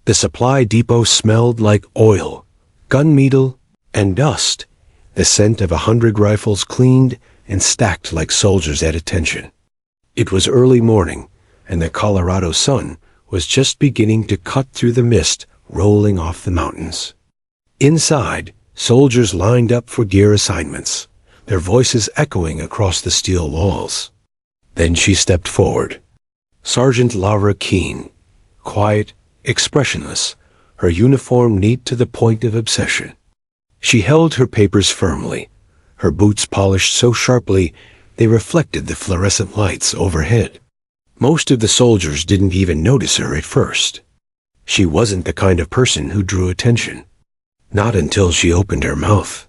The supply depot smelled like oil, gunmetal, and dust, the scent of 100 rifles cleaned and stacked like soldiers at attention. It was early morning, and the Colorado sun was just beginning to cut through the mist rolling off the mountains. Inside, soldiers lined up for gear assignments, their voices echoing across the steel walls. Then she stepped forward. Sergeant Lavra Keene, quiet, expressionless, her uniform neat to the point of obsession. She held her papers firmly, her boots polished so sharply they reflected the fluorescent lights overhead. Most of the soldiers didn't even notice her at first. She wasn't the kind of person who drew attention. Not until she opened her mouth.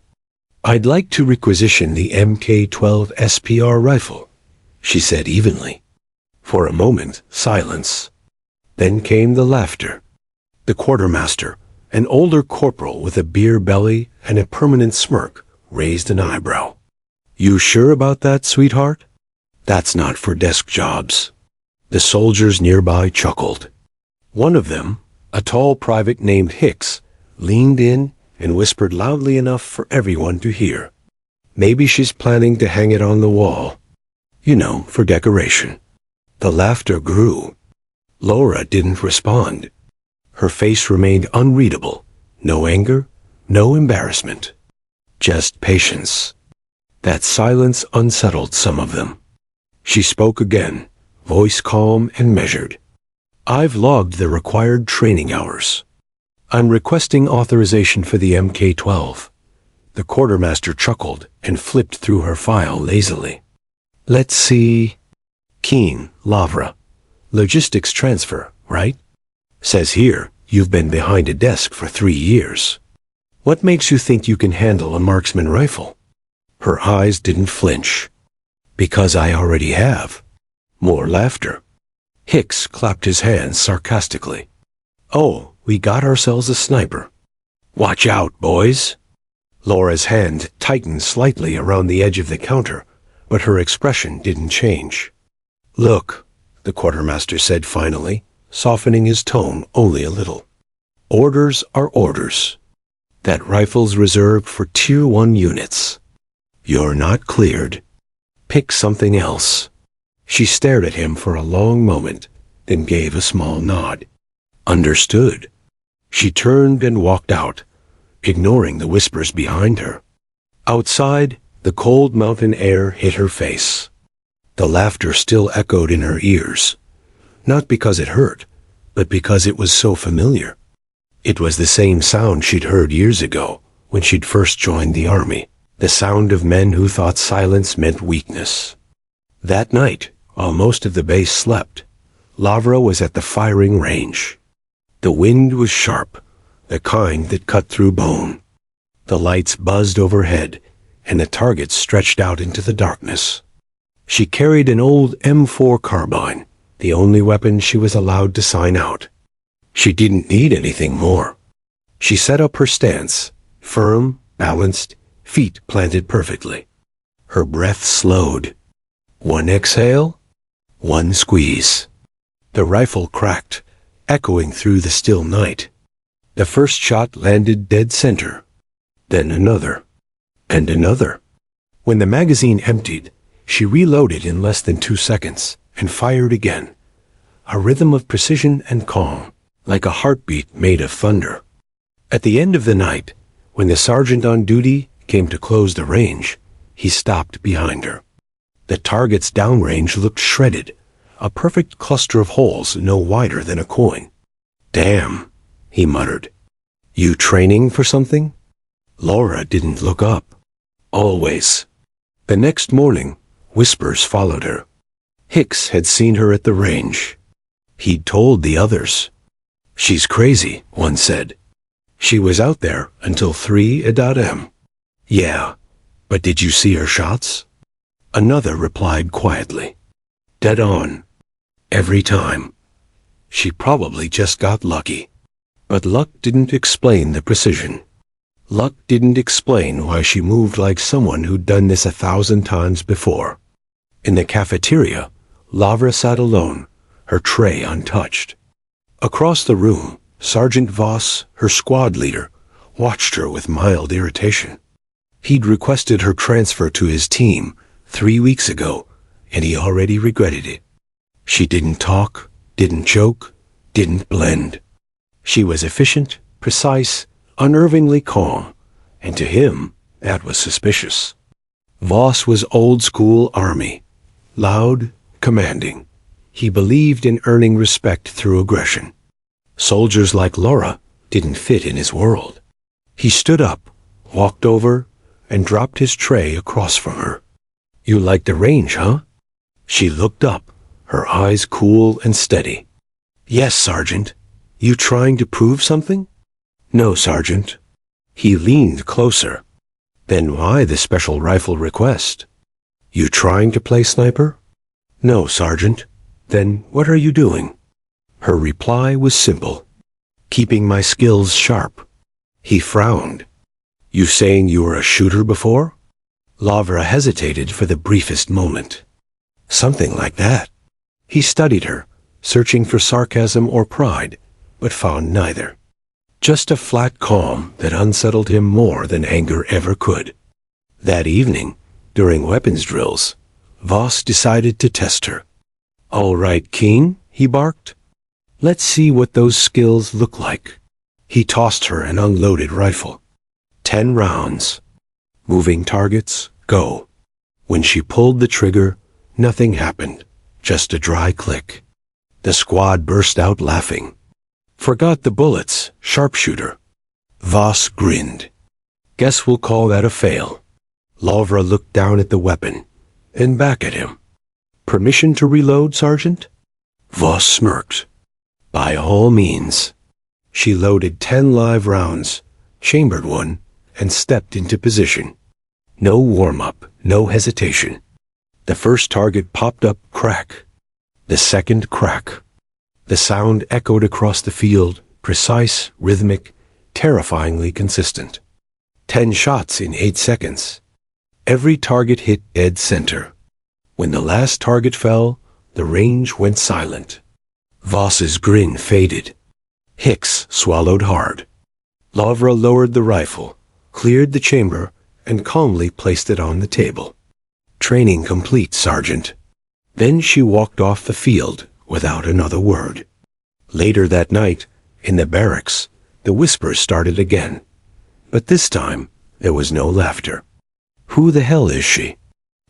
"I'd like to requisition the Mk-12 SPR rifle," she said evenly. For a moment, silence. Then came the laughter. The quartermaster, an older corporal with a beer belly and a permanent smirk, raised an eyebrow. "You sure about that, sweetheart? That's not for desk jobs." The soldiers nearby chuckled. One of them, a tall private named Hicks, leaned in and whispered loudly enough for everyone to hear. "Maybe she's planning to hang it on the wall. You know, for decoration." The laughter grew. Laura didn't respond. Her face remained unreadable. No anger, no embarrassment. Just patience. That silence unsettled some of them. She spoke again, voice calm and measured. "I've logged the required training hours. I'm requesting authorization for the Mk-12. The quartermaster chuckled and flipped through her file lazily. "Let's see. Keene, Lavra. Logistics transfer, right? Says here you've been behind a desk for 3 years. What makes you think you can handle a marksman rifle?" Her eyes didn't flinch. "Because I already have." More laughter. Hicks clapped his hands sarcastically. "Oh, we got ourselves a sniper. Watch out, boys." Laura's hand tightened slightly around the edge of the counter, but her expression didn't change. "Look," the quartermaster said finally, softening his tone only a little. "Orders are orders. That rifle's reserved for Tier 1 units. You're not cleared. Pick something else." She stared at him for a long moment, then gave a small nod. "Understood." She turned and walked out, ignoring the whispers behind her. Outside, the cold mountain air hit her face. The laughter still echoed in her ears, not because it hurt, but because it was so familiar. It was the same sound she'd heard years ago when she'd first joined the army, the sound of men who thought silence meant weakness. That night, while most of the base slept, Lavra was at the firing range. The wind was sharp, the kind that cut through bone. The lights buzzed overhead, and the targets stretched out into the darkness. She carried an old M4 carbine, the only weapon she was allowed to sign out. She didn't need anything more. She set up her stance, firm, balanced, feet planted perfectly. Her breath slowed. One exhale, one squeeze. The rifle cracked, echoing through the still night. The first shot landed dead center, then another, and another. When the magazine emptied, she reloaded in less than 2 seconds and fired again, a rhythm of precision and calm, like a heartbeat made of thunder. At the end of the night, when the sergeant on duty came to close the range, he stopped behind her. The target's downrange looked shredded, a perfect cluster of holes no wider than a coin. "Damn," he muttered. "You training for something?" Laura didn't look up. Always. The next morning, whispers followed her. Hicks had seen her at the range. He'd told the others. "She's crazy," one said. "She was out there until 3 a.m. "Yeah, but did you see her shots?" Another replied quietly. "Dead on. Every time. She probably just got lucky." But luck didn't explain the precision. Luck didn't explain why she moved like someone who'd done this 1,000 times before. In the cafeteria, Lavra sat alone, her tray untouched. Across the room, Sergeant Voss, her squad leader, watched her with mild irritation. He'd requested her transfer to his team 3 weeks ago, and he already regretted it. She didn't talk, didn't joke, didn't blend. She was efficient, precise, unnervingly calm, and to him, that was suspicious. Voss was old-school army, loud, commanding. He believed in earning respect through aggression. Soldiers like Laura didn't fit in his world. He stood up, walked over, and dropped his tray across from her. "You like the range, huh?" She looked up, her eyes cool and steady. "Yes, Sergeant. You trying to prove something?" "No, Sergeant." He leaned closer. "Then why the special rifle request? You trying to play sniper?" "No, Sergeant." "Then what are you doing?" Her reply was simple. "Keeping my skills sharp." He frowned. "You saying you were a shooter before?" Lavra hesitated for the briefest moment. "Something like that." He studied her, searching for sarcasm or pride, but found neither. Just a flat calm that unsettled him more than anger ever could. That evening, during weapons drills, Voss decided to test her. "All right, Keen," he barked. "Let's see what those skills look like." He tossed her an unloaded rifle. 10 rounds. Moving targets, go. When she pulled the trigger, nothing happened, just a dry click. The squad burst out laughing. "Forgot the bullets, sharpshooter." Voss grinned. "Guess we'll call that a fail." Lavra looked down at the weapon, and back at him. "Permission to reload, Sergeant?" Voss smirked. "By all means." She loaded 10 live rounds, chambered one, and stepped into position. No warm-up, no hesitation. The first target popped up, crack. The second, crack. The sound echoed across the field, precise, rhythmic, terrifyingly consistent. 10 shots in 8 seconds. Every target hit dead center. When the last target fell, the range went silent. Voss's grin faded. Hicks swallowed hard. Lavra lowered the rifle, cleared the chamber, and calmly placed it on the table. "Training complete, Sergeant." Then she walked off the field without another word. Later that night, in the barracks, the whispers started again. But this time, there was no laughter. "Who the hell is she?"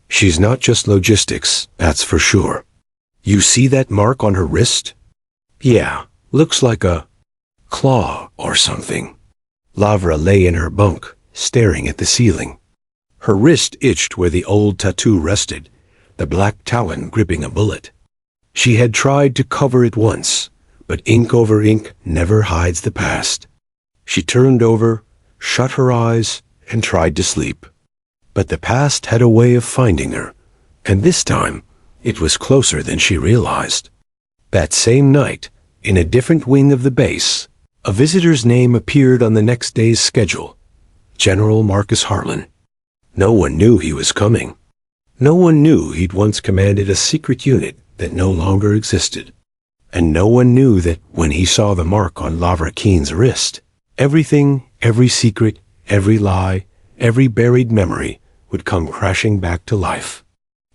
"She's not just logistics, that's for sure." "You see that mark on her wrist?" "Yeah, looks like a claw or something." Lavra lay in her bunk, staring at the ceiling. Her wrist itched where the old tattoo rested, the black talon gripping a bullet. She had tried to cover it once, but ink over ink never hides the past. She turned over, shut her eyes, and tried to sleep. But the past had a way of finding her, and this time it was closer than she realized. That same night, in a different wing of the base, a visitor's name appeared on the next day's schedule. General Marcus Harlan. No one knew he was coming. No one knew he'd once commanded a secret unit that no longer existed. And no one knew that when he saw the mark on Lavra Keen's wrist, everything, every secret, every lie, every buried memory would come crashing back to life.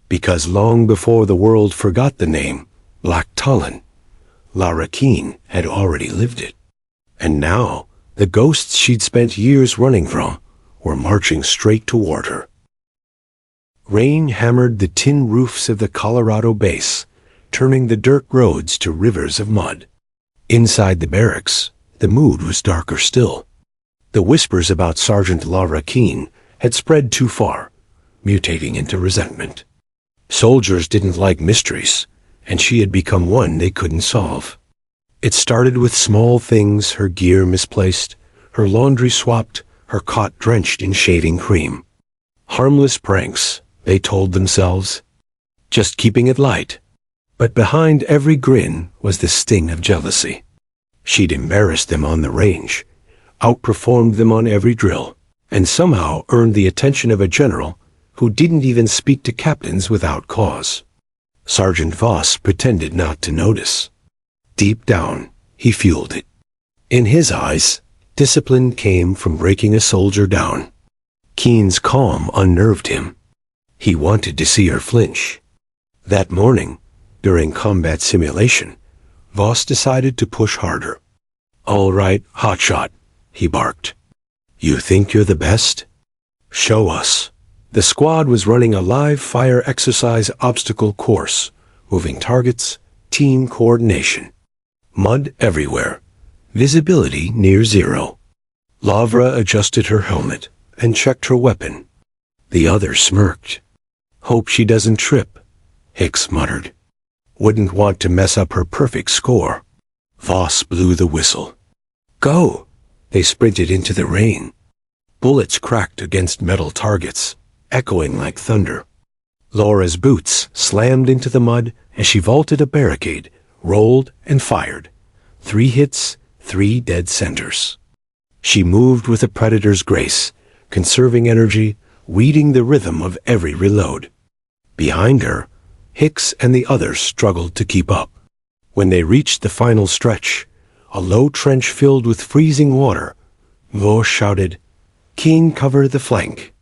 Because long before the world forgot the name, Black Talon, Lavra Keen had already lived it. And now, the ghosts she'd spent years running from were marching straight toward her. Rain hammered the tin roofs of the Colorado base, turning the dirt roads to rivers of mud. Inside the barracks, the mood was darker still. The whispers about Sergeant Lavra Keen had spread too far, mutating into resentment. Soldiers didn't like mysteries, and she had become one they couldn't solve. It started with small things, her gear misplaced, her laundry swapped, her cot drenched in shaving cream. Harmless pranks, they told themselves. Just keeping it light. But behind every grin was the sting of jealousy. She'd embarrassed them on the range, outperformed them on every drill, and somehow earned the attention of a general who didn't even speak to captains without cause. Sergeant Voss pretended not to notice. Deep down, he fueled it. In his eyes, discipline came from breaking a soldier down. Keen's calm unnerved him. He wanted to see her flinch. That morning, during combat simulation, Voss decided to push harder. "All right, hotshot," he barked. "You think you're the best? Show us." The squad was running a live fire exercise obstacle course, moving targets, team coordination. Mud everywhere. Visibility near zero. Lavra adjusted her helmet and checked her weapon. The others smirked. "Hope she doesn't trip," Hicks muttered. "Wouldn't want to mess up her perfect score." Voss blew the whistle. "Go!" They sprinted into the rain. Bullets cracked against metal targets, echoing like thunder. Laura's boots slammed into the mud as she vaulted a barricade, rolled, and fired. 3 hits, 3 dead centers. She moved with a predator's grace, conserving energy, weeding the rhythm of every reload. Behind her, Hicks and the others struggled to keep up. When they reached the final stretch, a low trench filled with freezing water, Voss shouted, "Keen, cover the flank."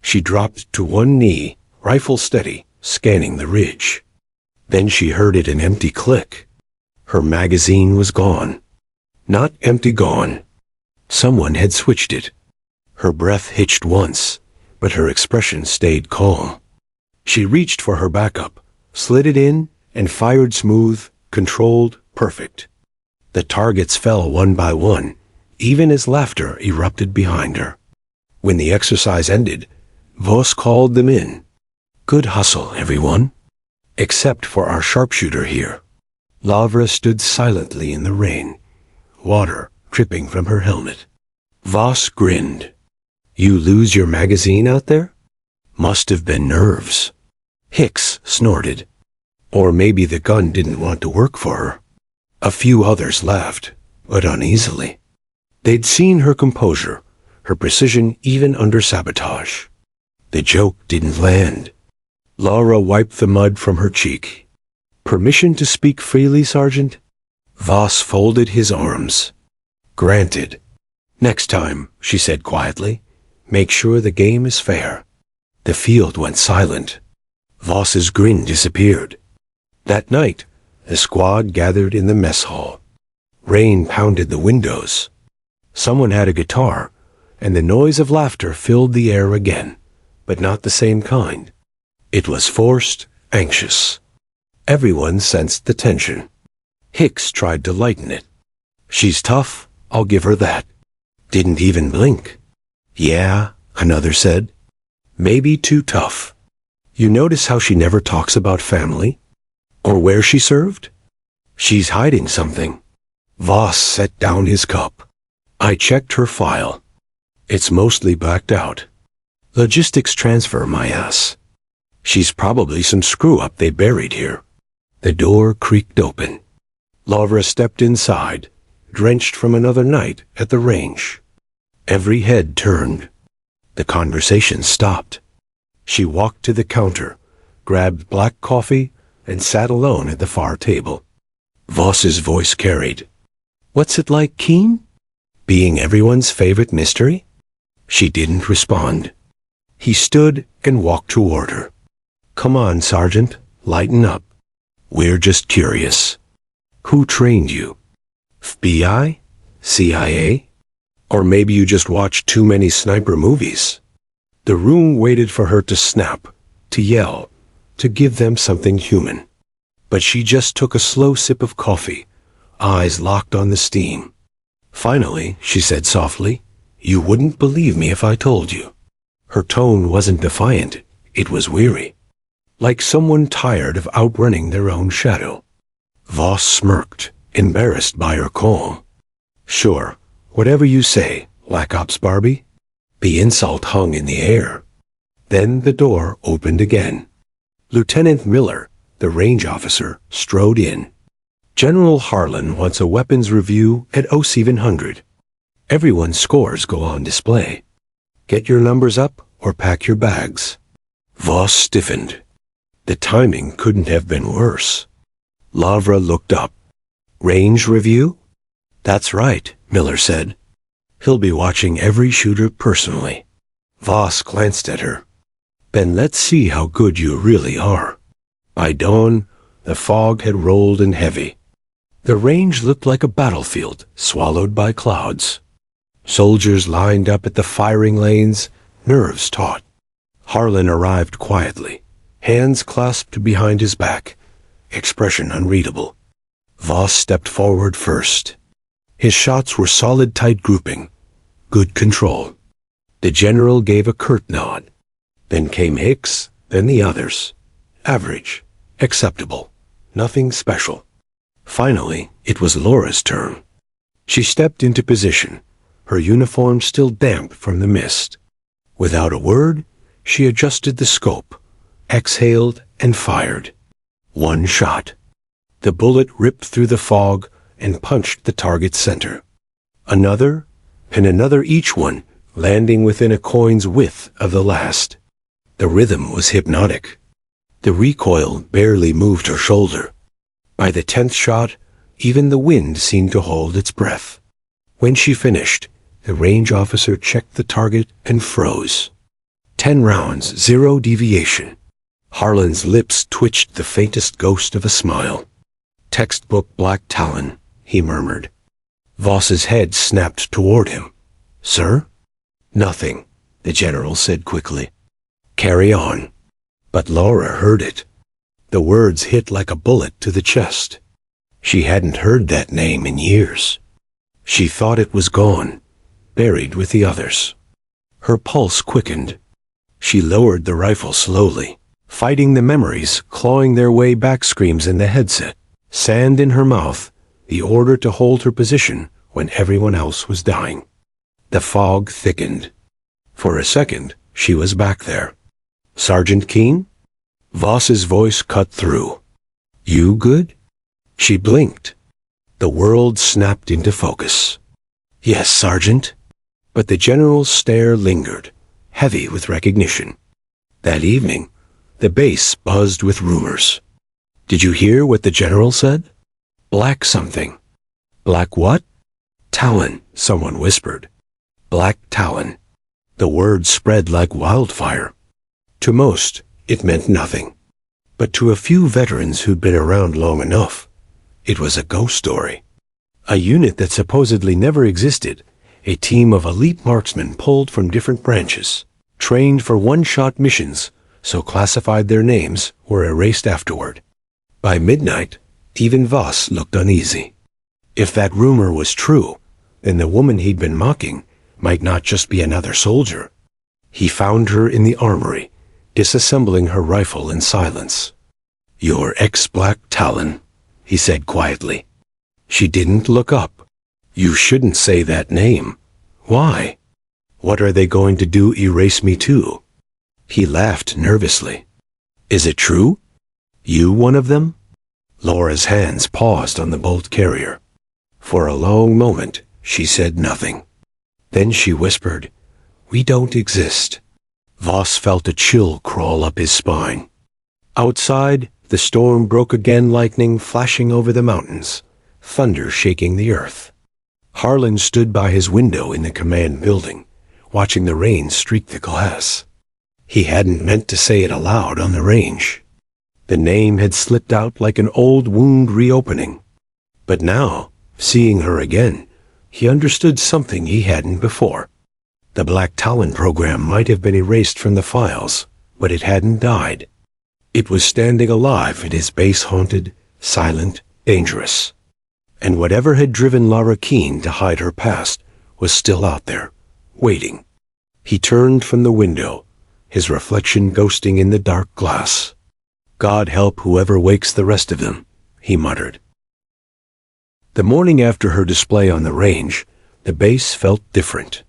She dropped to one knee, rifle steady, scanning the ridge. Then she heard an empty click. Her magazine was gone. Not empty gone. Someone had switched it. Her breath hitched once, but her expression stayed calm. She reached for her backup, slid it in, and fired smooth, controlled, perfect. The targets fell one by one, even as laughter erupted behind her. When the exercise ended, Voss called them in. "Good hustle, everyone. Except for our sharpshooter here." Lavra stood silently in the rain, water dripping from her helmet. Voss grinned. "You lose your magazine out there?" "Must have been nerves." Hicks snorted. Or maybe the gun didn't want to work for her. A few others laughed, but uneasily. They'd seen her composure, her precision even under sabotage. The joke didn't land. Laura wiped the mud from her cheek. "Permission to speak freely, Sergeant?" Voss folded his arms. "Granted." "Next time," she said quietly, "make sure the game is fair." The field went silent. Voss's grin disappeared. That night, the squad gathered in the mess hall. Rain pounded the windows. Someone had a guitar, and the noise of laughter filled the air again, but not the same kind. It was forced, anxious. Everyone sensed the tension. Hicks tried to lighten it. "She's tough, I'll give her that." Didn't even blink. "Yeah," another said. "Maybe too tough. You notice how she never talks about family? Or where she served? She's hiding something." Voss set down his cup. "I checked her file. It's mostly blacked out. Logistics transfer, my ass. She's probably some screw-up they buried here." The door creaked open. Lavra stepped inside, drenched from another night at the range. Every head turned. The conversation stopped. She walked to the counter, grabbed black coffee, and sat alone at the far table. Voss's voice carried. "What's it like, Keen? Being everyone's favorite mystery?" She didn't respond. He stood and walked toward her. "Come on, Sergeant, lighten up. We're just curious. Who trained you? FBI? CIA? Or maybe you just watched too many sniper movies?" The room waited for her to snap, to yell, to give them something human. But she just took a slow sip of coffee, eyes locked on the steam. Finally, she said softly, "You wouldn't believe me if I told you." Her tone wasn't defiant, it was weary. Like someone tired of outrunning their own shadow. Voss smirked, embarrassed by her calm. "Sure, whatever you say, Black Ops Barbie." The insult hung in the air. Then the door opened again. Lieutenant Miller, the range officer, strode in. "General Harlan wants a weapons review at 0700. Everyone's scores go on display. Get your numbers up or pack your bags." Voss stiffened. The timing couldn't have been worse. Lavra looked up. "Range review?" "That's right. Miller said. "He'll be watching every shooter personally." Voss glanced at her. "Then let's see how good you really are." By dawn, the fog had rolled in heavy. The range looked like a battlefield swallowed by clouds. Soldiers lined up at the firing lanes, nerves taut. Harlan arrived quietly, hands clasped behind his back, expression unreadable. Voss stepped forward first. His shots were solid tight grouping, good control. The general gave a curt nod. Then came Hicks, then the others. Average, acceptable, nothing special. Finally, it was Laura's turn. She stepped into position, her uniform still damp from the mist. Without a word, she adjusted the scope, exhaled, and fired. One shot. The bullet ripped through the fog and punched the target's center. Another, and another, each one landing within a coin's width of the last. The rhythm was hypnotic. The recoil barely moved her shoulder. By the 10th shot, even the wind seemed to hold its breath. When she finished, the range officer checked the target and froze. 10 rounds, 0 deviation. Harlan's lips twitched the faintest ghost of a smile. "Textbook black talon," he murmured. Voss's head snapped toward him. "Sir?" "Nothing," the general said quickly. "Carry on." But Laura heard it. The words hit like a bullet to the chest. She hadn't heard that name in years. She thought it was gone, buried with the others. Her pulse quickened. She lowered the rifle slowly, fighting the memories clawing their way back, screams in the headset, sand in her mouth, the order to hold her position when everyone else was dying. The fog thickened. For a second, she was back there. "Sergeant Keene?" Voss's voice cut through. "You good?" She blinked. The world snapped into focus. "Yes, Sergeant." But the general's stare lingered, heavy with recognition. That evening, the base buzzed with rumors. "Did you hear what the general said?" "Black something." "Black what?" "Talon," someone whispered. "Black Talon." The word spread like wildfire. To most, it meant nothing. But to a few veterans who'd been around long enough, it was a ghost story. A unit that supposedly never existed, a team of elite marksmen pulled from different branches, trained for one-shot missions, so classified their names were erased afterward. By midnight, even Voss looked uneasy. If that rumor was true, then the woman he'd been mocking might not just be another soldier. He found her in the armory, disassembling her rifle in silence. "Your ex-Black Talon," he said quietly. She didn't look up. "You shouldn't say that name." "Why? What are they going to do, erase me too?" He laughed nervously. "Is it true? You one of them?" Laura's hands paused on the bolt carrier. For a long moment, she said nothing. Then she whispered, "We don't exist." Voss felt a chill crawl up his spine. Outside, the storm broke again, lightning flashing over the mountains, thunder shaking the earth. Harlan stood by his window in the command building, watching the rain streak the glass. He hadn't meant to say it aloud on the range. The name had slipped out like an old wound reopening. But now, seeing her again, he understood something he hadn't before. The Black Talon program might have been erased from the files, but it hadn't died. It was standing alive in his base-haunted, silent, dangerous. And whatever had driven Lara Keene to hide her past was still out there, waiting. He turned from the window, his reflection ghosting in the dark glass. "God help whoever wakes the rest of them," he muttered. The morning after her display on the range, the base felt different.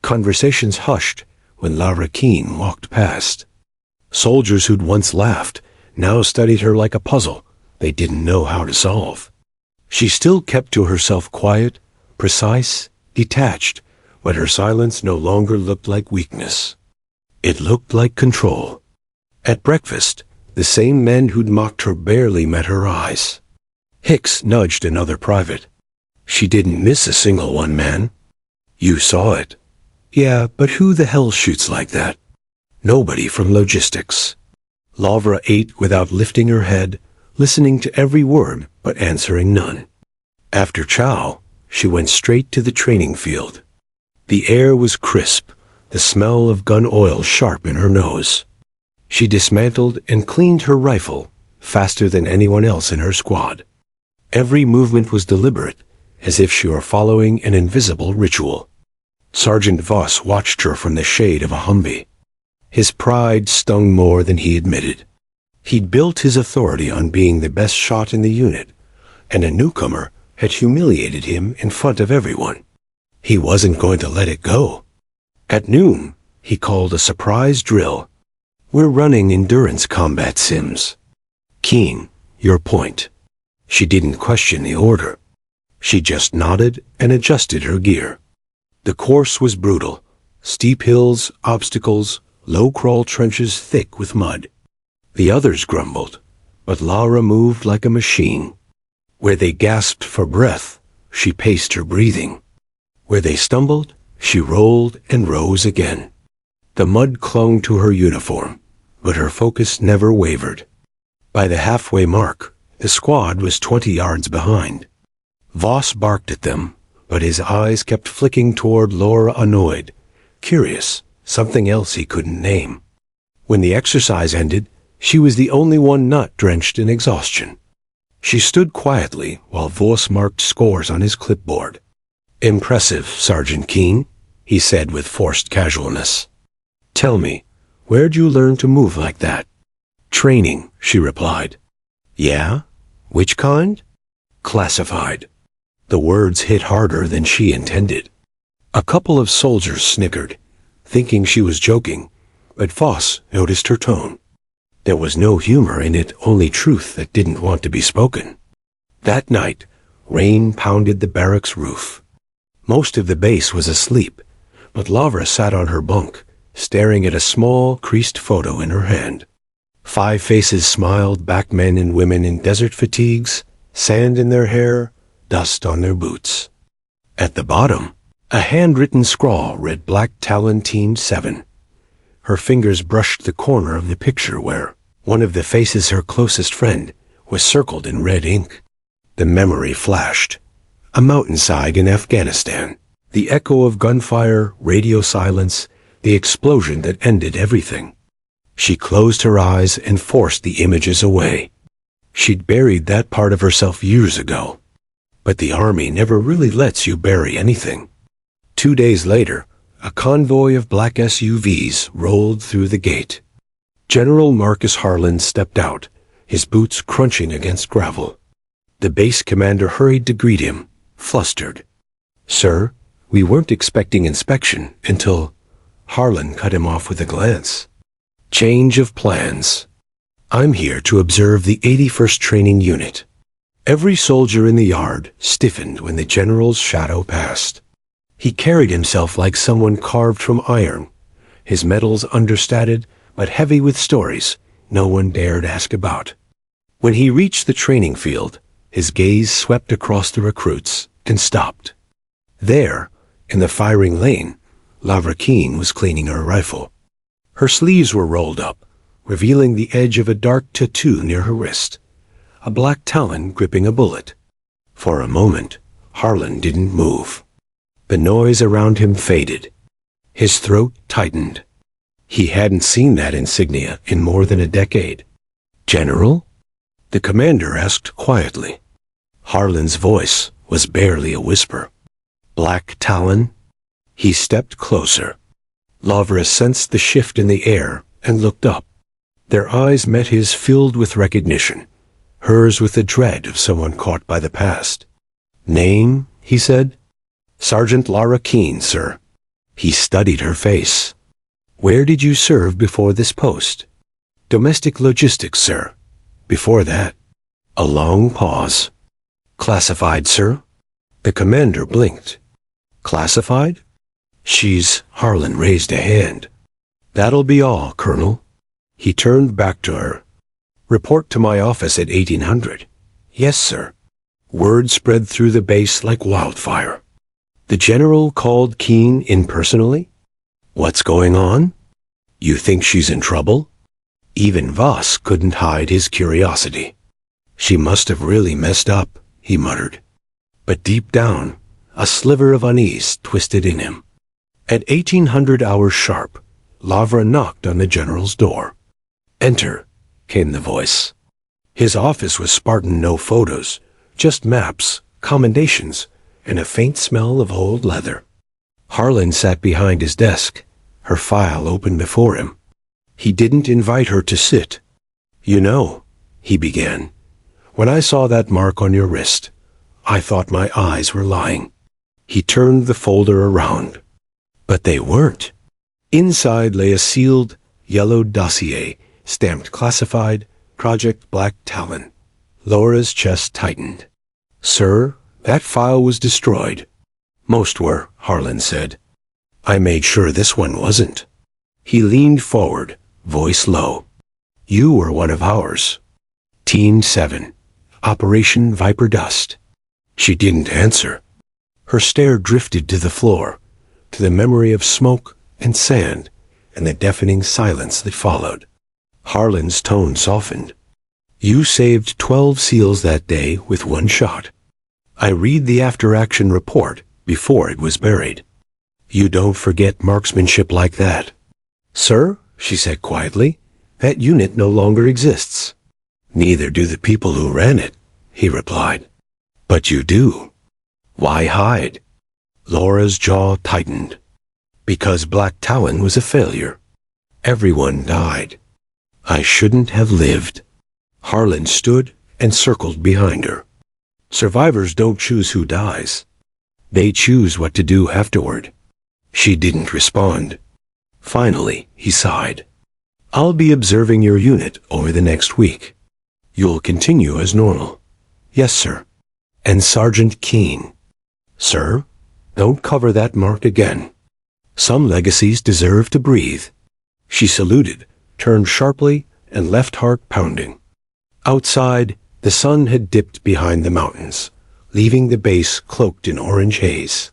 Conversations hushed when Lara Keene walked past. Soldiers who'd once laughed now studied her like a puzzle they didn't know how to solve. She still kept to herself, quiet, precise, detached, but her silence no longer looked like weakness. It looked like control. At breakfast, the same men who'd mocked her barely met her eyes. Hicks nudged another private. She didn't miss a single one, man. You saw it. Yeah, but who the hell shoots like that? Nobody from logistics. Lavra ate without lifting her head, listening to every word but answering none. After chow, she went straight to the training field. The air was crisp, the smell of gun oil sharp in her nose. She dismantled and cleaned her rifle faster than anyone else in her squad. Every movement was deliberate, as if she were following an invisible ritual. Sergeant Voss watched her from the shade of a Humvee. His pride stung more than he admitted. He'd built his authority on being the best shot in the unit, and a newcomer had humiliated him in front of everyone. He wasn't going to let it go. At noon, he called a surprise drill. We're running endurance combat sims. Keen, your point. She didn't question the order. She just nodded and adjusted her gear. The course was brutal. Steep hills, obstacles, low-crawl trenches thick with mud. The others grumbled, but Lara moved like a machine. Where they gasped for breath, she paced her breathing. Where they stumbled, she rolled and rose again. The mud clung to her uniform, but her focus never wavered. By the halfway mark, the squad was 20 yards behind. Voss barked at them, but his eyes kept flicking toward Laura, annoyed, curious, something else he couldn't name. When the exercise ended, she was the only one not drenched in exhaustion. She stood quietly while Voss marked scores on his clipboard. Impressive, Sergeant Keen, he said with forced casualness. Tell me, where'd you learn to move like that? Training, she replied. Yeah? Which kind? Classified. The words hit harder than she intended. A couple of soldiers snickered, thinking she was joking, but Voss noticed her tone. There was no humor in it, only truth that didn't want to be spoken. That night, rain pounded the barracks roof. Most of the base was asleep, but Lavra sat on her bunk, staring at a small, creased photo in her hand. 5 faces smiled back, men and women in desert fatigues, sand in their hair, dust on their boots. At the bottom, a handwritten scrawl read Black Talon Team 7. Her fingers brushed the corner of the picture where one of the faces, her closest friend, was circled in red ink. The memory flashed. A mountainside in Afghanistan. The echo of gunfire, radio silence, the explosion that ended everything. She closed her eyes and forced the images away. She'd buried that part of herself years ago. But the army never really lets you bury anything. 2 days later, a convoy of black SUVs rolled through the gate. General Marcus Harlan stepped out, his boots crunching against gravel. The base commander hurried to greet him, flustered. Sir, we weren't expecting inspection until... Harlan cut him off with a glance. Change of plans. I'm here to observe the 81st Training Unit. Every soldier in the yard stiffened when the general's shadow passed. He carried himself like someone carved from iron, his medals understated but heavy with stories no one dared ask about. When he reached the training field, his gaze swept across the recruits and stopped. There, in the firing lane, Lavra Keen was cleaning her rifle. Her sleeves were rolled up, revealing the edge of a dark tattoo near her wrist, a black talon gripping a bullet. For a moment, Harlan didn't move. The noise around him faded. His throat tightened. He hadn't seen that insignia in more than a decade. General? The commander asked quietly. Harlan's voice was barely a whisper. Black Talon? He stepped closer. Lavra sensed the shift in the air and looked up. Their eyes met his, filled with recognition, hers with the dread of someone caught by the past. Name, he said. Sergeant Lara Keen, sir. He studied her face. Where did you serve before this post? Domestic logistics, sir. Before that. A long pause. Classified, sir? The commander blinked. Classified? Harlan raised a hand. That'll be all, Colonel. He turned back to her. Report to my office at 1800. Yes, sir. Word spread through the base like wildfire. The general called Keene in personally. What's going on? You think she's in trouble? Even Voss couldn't hide his curiosity. She must have really messed up, he muttered. But deep down, a sliver of unease twisted in him. At 1800 hours sharp, Lavra knocked on the general's door. Enter, came the voice. His office was Spartan, no photos, just maps, commendations, and a faint smell of old leather. Harlan sat behind his desk, her file open before him. He didn't invite her to sit. You know, he began, when I saw that mark on your wrist, I thought my eyes were lying. He turned the folder around. But they weren't. Inside lay a sealed, yellowed dossier, stamped classified, Project Black Talon. Laura's chest tightened. Sir, that file was destroyed. Most were, Harlan said. I made sure this one wasn't. He leaned forward, voice low. You were one of ours. Teen 7. Operation Viper Dust. She didn't answer. Her stare drifted to the floor, to the memory of smoke and sand, and the deafening silence that followed. Harlan's tone softened. You saved 12 SEALs that day with one shot. I read the after-action report before it was buried. You don't forget marksmanship like that. Sir, she said quietly, that unit no longer exists. Neither do the people who ran it, he replied. But you do. Why hide? Laura's jaw tightened. Because Black Talon was a failure. Everyone died. I shouldn't have lived. Harlan stood and circled behind her. Survivors don't choose who dies. They choose what to do afterward. She didn't respond. Finally, he sighed. I'll be observing your unit over the next week. You'll continue as normal. Yes, sir. And Sergeant Keene. Sir, don't cover that mark again. Some legacies deserve to breathe. She saluted, turned sharply, and left heart pounding. Outside, the sun had dipped behind the mountains, leaving the base cloaked in orange haze.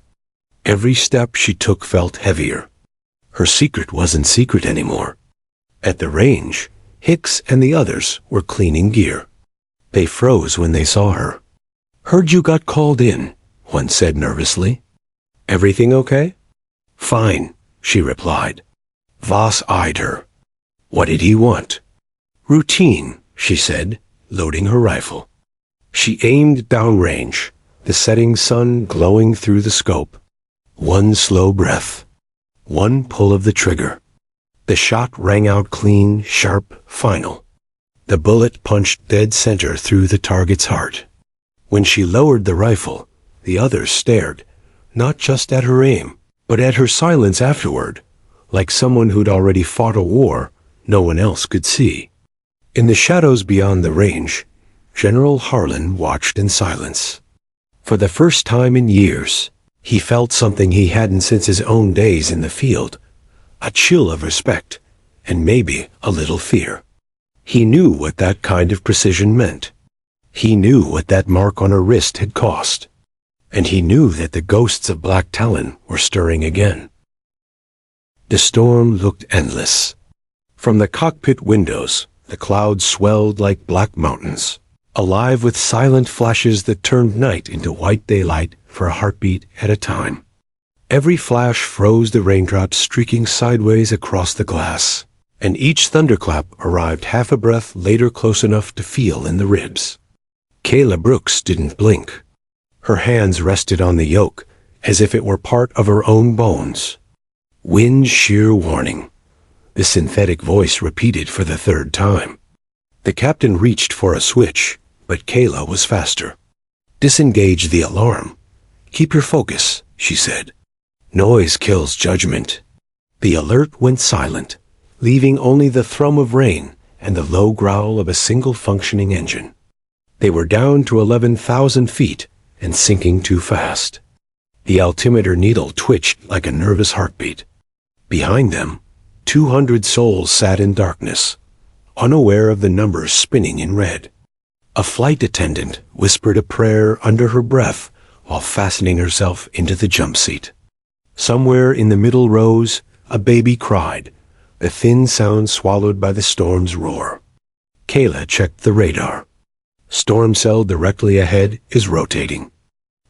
Every step she took felt heavier. Her secret wasn't secret anymore. At the range, Hicks and the others were cleaning gear. They froze when they saw her. Heard you got called in, one said nervously. Everything okay? Fine, she replied. Voss eyed her. What did he want? Routine, she said, loading her rifle. She aimed downrange, the setting sun glowing through the scope. One slow breath. One pull of the trigger. The shot rang out clean, sharp, final. The bullet punched dead center through the target's heart. When she lowered the rifle, the others stared, not just at her aim, but at her silence afterward, like someone who'd already fought a war no one else could see. In the shadows beyond the range, General Harlan watched in silence. For the first time in years, he felt something he hadn't since his own days in the field, a chill of respect, and maybe a little fear. He knew what that kind of precision meant. He knew what that mark on her wrist had cost. And he knew that the ghosts of Black Talon were stirring again. The storm looked endless. From the cockpit windows, the clouds swelled like black mountains, alive with silent flashes that turned night into white daylight for a heartbeat at a time. Every flash froze the raindrops streaking sideways across the glass, and each thunderclap arrived half a breath later close enough to feel in the ribs. Kayla Brooks didn't blink. Her hands rested on the yoke, as if it were part of her own bones. Wind shear warning. The synthetic voice repeated for the third time. The captain reached for a switch, but Kayla was faster. Disengage the alarm. Keep your focus, she said. Noise kills judgment. The alert went silent, leaving only the thrum of rain and the low growl of a single functioning engine. They were down to 11,000 feet and sinking too fast. The altimeter needle twitched like a nervous heartbeat. Behind them, 200 souls sat in darkness, unaware of the numbers spinning in red. A flight attendant whispered a prayer under her breath while fastening herself into the jump seat. Somewhere in the middle rows, a baby cried, a thin sound swallowed by the storm's roar. Kayla checked the radar. Storm cell directly ahead is rotating.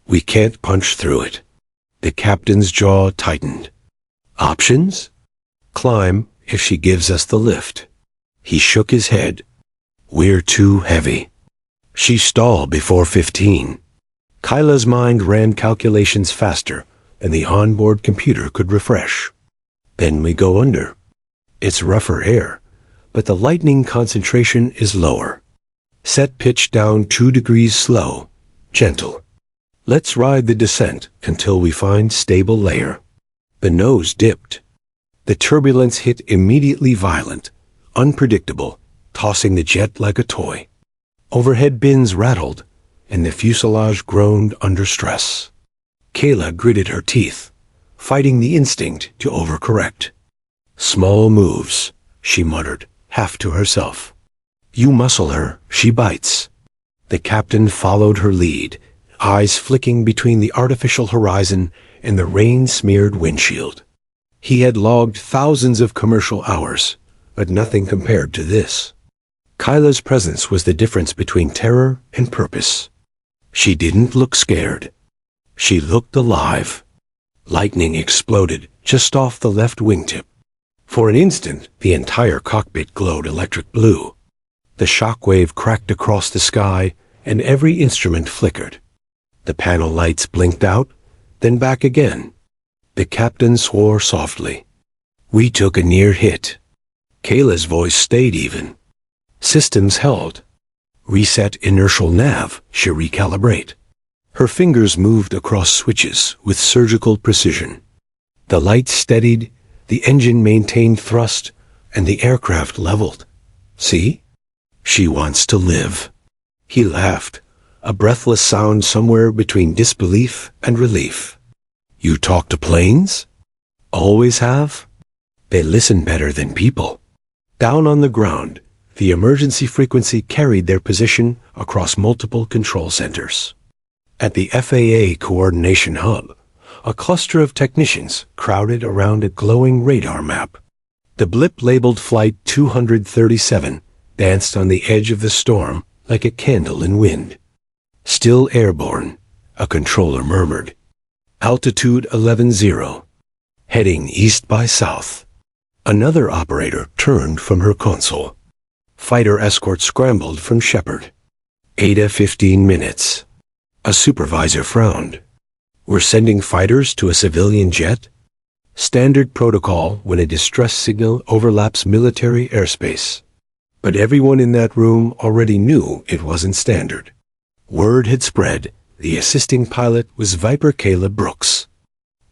We can't punch through it. The captain's jaw tightened. Options? Climb if she gives us the lift. He shook his head. We're too heavy. She stalled before 15. Kyla's mind ran calculations faster than the onboard computer could refresh. Then we go under. It's rougher air, but the lightning concentration is lower. Set pitch down 2 degrees slow, gentle. Let's ride the descent until we find stable layer. The nose dipped. The turbulence hit immediately violent, unpredictable, tossing the jet like a toy. Overhead bins rattled, and the fuselage groaned under stress. Kayla gritted her teeth, fighting the instinct to overcorrect. Small moves, she muttered, half to herself. You muscle her, she bites. The captain followed her lead, eyes flicking between the artificial horizon and the rain-smeared windshield. He had logged thousands of commercial hours, but nothing compared to this. Kyla's presence was the difference between terror and purpose. She didn't look scared. She looked alive. Lightning exploded just off the left wingtip. For an instant, the entire cockpit glowed electric blue. The shockwave cracked across the sky, and every instrument flickered. The panel lights blinked out, then back again. The captain swore softly. We took a near hit. Kayla's voice stayed even. Systems held. Reset inertial nav, she recalibrate. Her fingers moved across switches with surgical precision. The lights steadied, the engine maintained thrust, and the aircraft leveled. See? She wants to live. He laughed, a breathless sound somewhere between disbelief and relief. You talk to planes? Always have? They listen better than people. Down on the ground, the emergency frequency carried their position across multiple control centers. At the FAA coordination hub, a cluster of technicians crowded around a glowing radar map. The blip labeled Flight 237 danced on the edge of the storm like a candle in wind. Still airborne, a controller murmured. Altitude 11,000. Heading east by south. Another operator turned from her console. Fighter escort scrambled from Shepard. ADA 15 minutes. A supervisor frowned. We're sending fighters to a civilian jet? Standard protocol when a distress signal overlaps military airspace. But everyone in that room already knew it wasn't standard. Word had spread. The assisting pilot was Viper Kayla Brooks.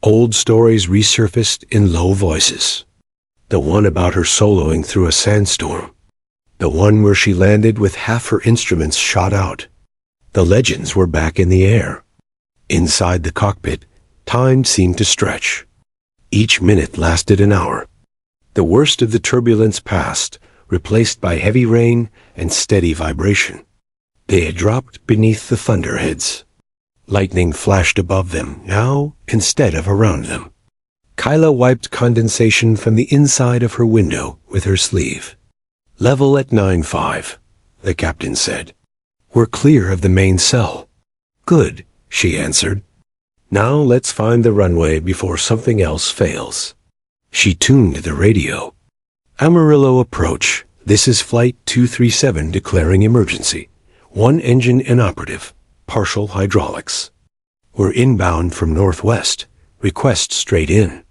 Old stories resurfaced in low voices. The one about her soloing through a sandstorm. The one where she landed with half her instruments shot out. The legends were back in the air. Inside the cockpit, time seemed to stretch. Each minute lasted an hour. The worst of the turbulence passed, replaced by heavy rain and steady vibration. They had dropped beneath the thunderheads. Lightning flashed above them now instead of around them. Kyla wiped condensation from the inside of her window with her sleeve. Level at 9.5, the captain said. We're clear of the main cell. Good, she answered. Now let's find the runway before something else fails. She tuned the radio. Amarillo approach. This is Flight 237 declaring emergency. One engine inoperative. Partial hydraulics. We're inbound from northwest. Request straight in.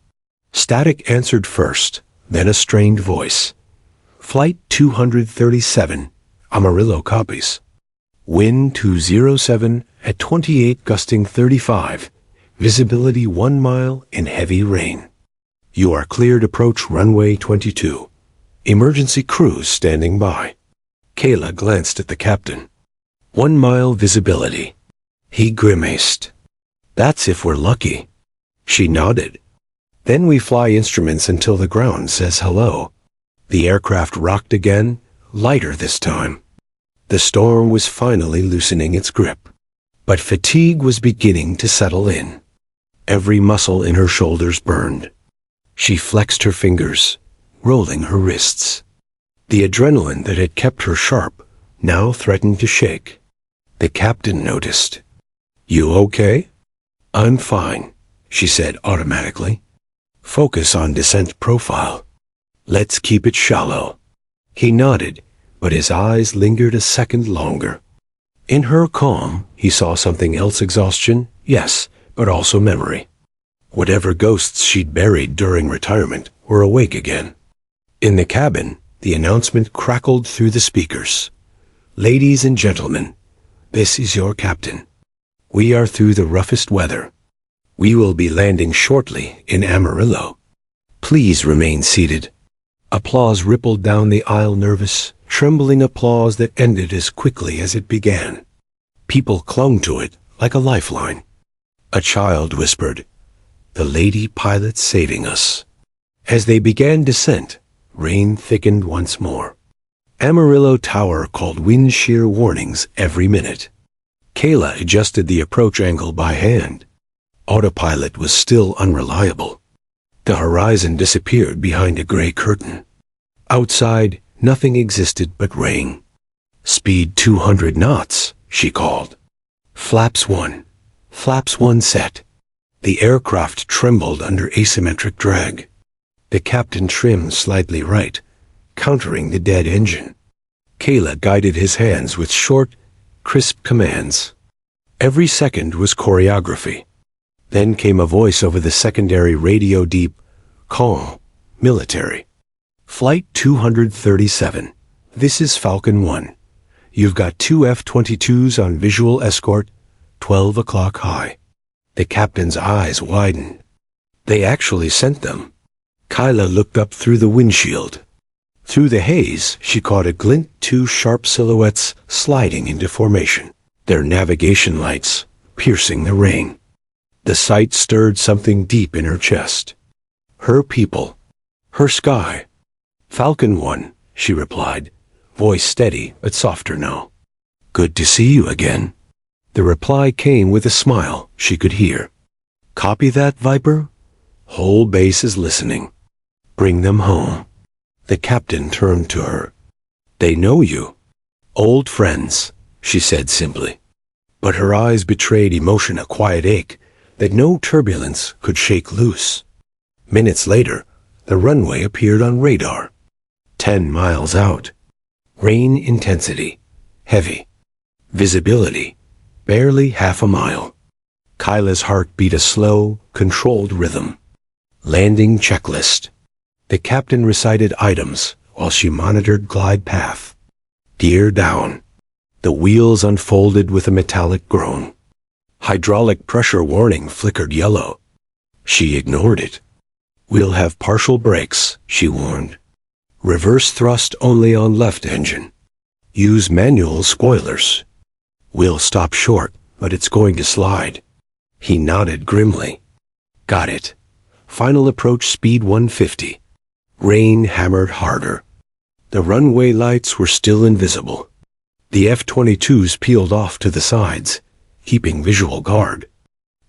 Static answered first, then a strained voice. Flight 237. Amarillo copies. Wind 207 at 28 gusting 35. Visibility 1 mile in heavy rain. You are cleared approach runway 22. Emergency crews standing by. Kayla glanced at the captain. 1 mile visibility. He grimaced. That's if we're lucky. She nodded. Then we fly instruments until the ground says hello. The aircraft rocked again, lighter this time. The storm was finally loosening its grip, but fatigue was beginning to settle in. Every muscle in her shoulders burned. She flexed her fingers, rolling her wrists. The adrenaline that had kept her sharp now threatened to shake. The captain noticed. "You okay?" "I'm fine," she said automatically. "Focus on descent profile. Let's keep it shallow." He nodded, but his eyes lingered a second longer. In her calm, he saw something else: exhaustion, yes, but also memory. Whatever ghosts she'd buried during retirement were awake again. In the cabin, the announcement crackled through the speakers. "Ladies and gentlemen, this is your captain. We are through the roughest weather. We will be landing shortly in Amarillo. Please remain seated." Applause rippled down the aisle, nervous, trembling applause that ended as quickly as it began. People clung to it like a lifeline. A child whispered, "The lady pilot's saving us." As they began descent, rain thickened once more. Amarillo Tower called wind shear warnings every minute. Kayla adjusted the approach angle by hand. Autopilot was still unreliable. The horizon disappeared behind a gray curtain. Outside, nothing existed but rain. "Speed 200 knots, she called. Flaps 1 set." The aircraft trembled under asymmetric drag. The captain trimmed slightly right, countering the dead engine. Kayla guided his hands with short, crisp commands. Every second was choreography. Then came a voice over the secondary radio, deep, calm, military. "Flight 237. This is Falcon 1. You've got 2 F-22s on visual escort, 12 o'clock high." The captain's eyes widened. They actually sent them. Kyla looked up through the windshield. Through the haze, she caught a glint, 2 sharp silhouettes sliding into formation, their navigation lights piercing the rain. The sight stirred something deep in her chest. Her people. Her sky. "Falcon 1, she replied, voice steady but softer now. "Good to see you again." The reply came with a smile she could hear. "Copy that, Viper? Whole base is listening. Bring them home." The captain turned to her. "They know you." "Old friends," she said simply. But her eyes betrayed emotion, a quiet ache that no turbulence could shake loose. Minutes later, the runway appeared on radar. 10 miles out. Rain intensity, heavy. Visibility, barely half a mile. Kyla's heart beat a slow, controlled rhythm. Landing checklist. The captain recited items while she monitored glide path. Gear down. The wheels unfolded with a metallic groan. Hydraulic pressure warning flickered yellow. She ignored it. "We'll have partial brakes," she warned. "Reverse thrust only on left engine. Use manual spoilers. We'll stop short, but it's going to slide." He nodded grimly. "Got it." Final approach speed 150. Rain hammered harder. The runway lights were still invisible. The F-22s peeled off to the sides, keeping visual guard.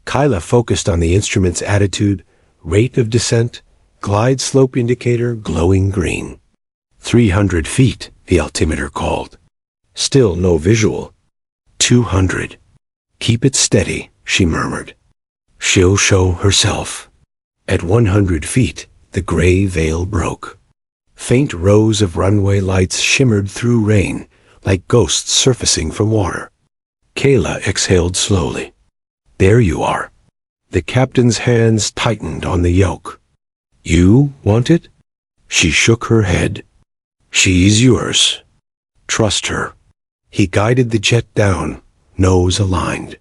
Kyla focused on the instrument's attitude, rate of descent, glide slope indicator glowing green. 300 feet, the altimeter called. Still no visual. 200. "Keep it steady," she murmured. "She'll show herself." At 100 feet, the gray veil broke. Faint rows of runway lights shimmered through rain, like ghosts surfacing from water. Kayla exhaled slowly. "There you are." The captain's hands tightened on the yoke. "You want it?" She shook her head. "She's yours. Trust her." He guided the jet down, nose aligned.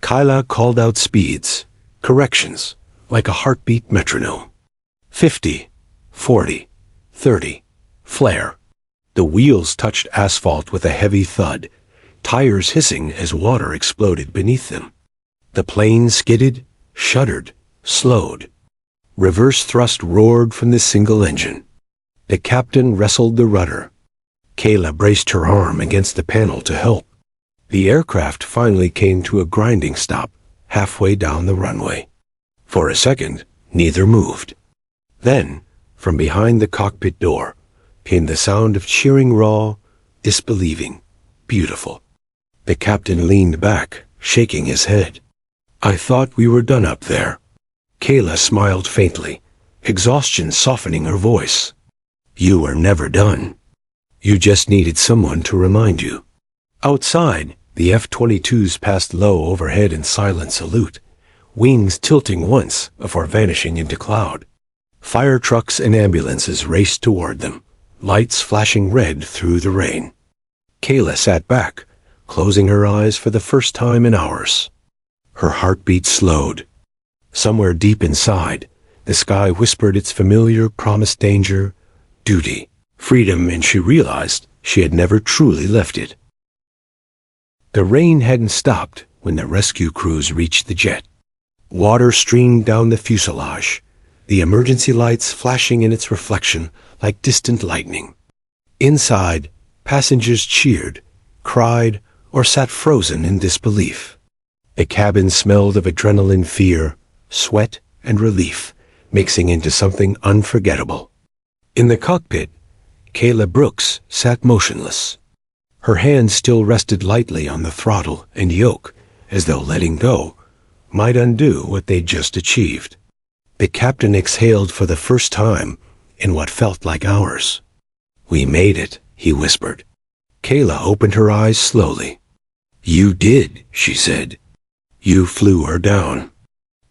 Kyla called out speeds, corrections, like a heartbeat metronome. 50, 40, 30, flare. The wheels touched asphalt with a heavy thud, tires hissing as water exploded beneath them. The plane skidded, shuddered, slowed. Reverse thrust roared from the single engine. The captain wrestled the rudder. Kayla braced her arm against the panel to help. The aircraft finally came to a grinding stop halfway down the runway. For a second, neither moved. Then, from behind the cockpit door, came the sound of cheering raw, disbelieving, beautiful. The captain leaned back, shaking his head. I thought we were done up there. Kayla smiled faintly, exhaustion softening her voice. You were never done. You just needed someone to remind you. Outside, the F-22s passed low overhead in silent salute, wings tilting once before vanishing into cloud. Fire trucks and ambulances raced toward them, lights flashing red through the rain. Kayla sat back, closing her eyes for the first time in hours. Her heartbeat slowed. Somewhere deep inside, the sky whispered its familiar promised danger, duty, freedom, and she realized she had never truly left it. The rain hadn't stopped when the rescue crews reached the jet. Water streamed down the fuselage, the emergency lights flashing in its reflection like distant lightning. Inside, passengers cheered, cried, or sat frozen in disbelief. The cabin smelled of adrenaline, fear, sweat, and relief, mixing into something unforgettable. In the cockpit, Kayla Brooks sat motionless. Her hands still rested lightly on the throttle and yoke, as though letting go might undo what they'd just achieved. The captain exhaled for the first time in what felt like hours. We made it, he whispered. Kayla opened her eyes slowly. You did, she said. You flew her down.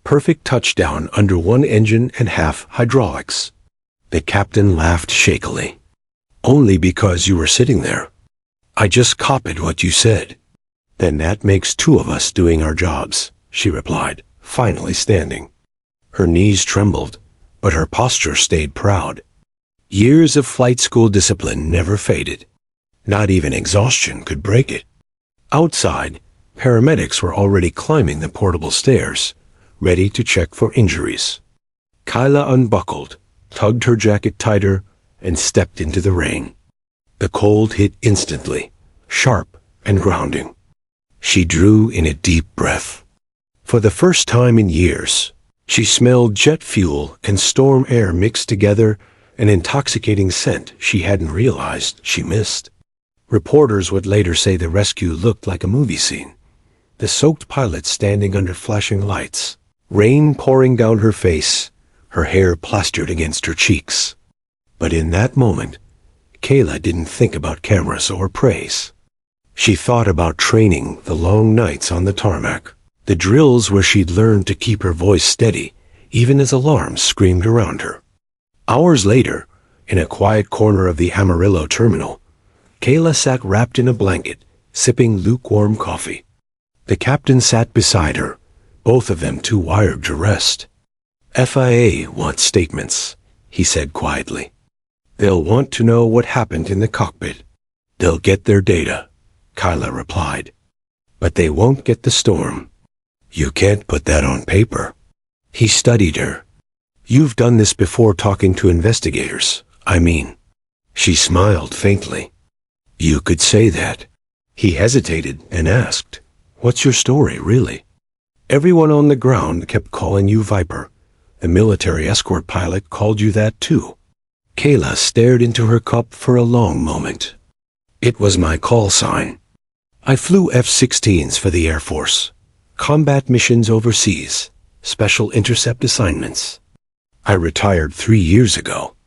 Perfect touchdown under one engine and half hydraulics. The captain laughed shakily. Only because you were sitting there. I just copied what you said. Then that makes two of us doing our jobs, she replied, finally standing. Her knees trembled, but her posture stayed proud. Years of flight school discipline never faded. Not even exhaustion could break it. Outside, paramedics were already climbing the portable stairs, ready to check for injuries. Kayla unbuckled, tugged her jacket tighter, and stepped into the rain. The cold hit instantly, sharp and grounding. She drew in a deep breath. For the first time in years, she smelled jet fuel and storm air mixed together, an intoxicating scent she hadn't realized she missed. Reporters would later say the rescue looked like a movie scene. The soaked pilot standing under flashing lights, rain pouring down her face, her hair plastered against her cheeks. But in that moment, Kayla didn't think about cameras or praise. She thought about training, the long nights on the tarmac, the drills where she'd learned to keep her voice steady, even as alarms screamed around her. Hours later, in a quiet corner of the Amarillo terminal, Kayla sat wrapped in a blanket, sipping lukewarm coffee. The captain sat beside her, both of them too wired to rest. FIA wants statements, he said quietly. They'll want to know what happened in the cockpit. They'll get their data, Kayla replied. But they won't get the storm. You can't put that on paper. He studied her. You've done this before talking to investigators, I mean. She smiled faintly. You could say that. He hesitated and asked, what's your story, really? Everyone on the ground kept calling you Viper. The military escort pilot called you that too. Kayla stared into her cup for a long moment. It was my call sign. I flew F-16s for the Air Force. Combat missions overseas. Special intercept assignments. I retired 3 years ago.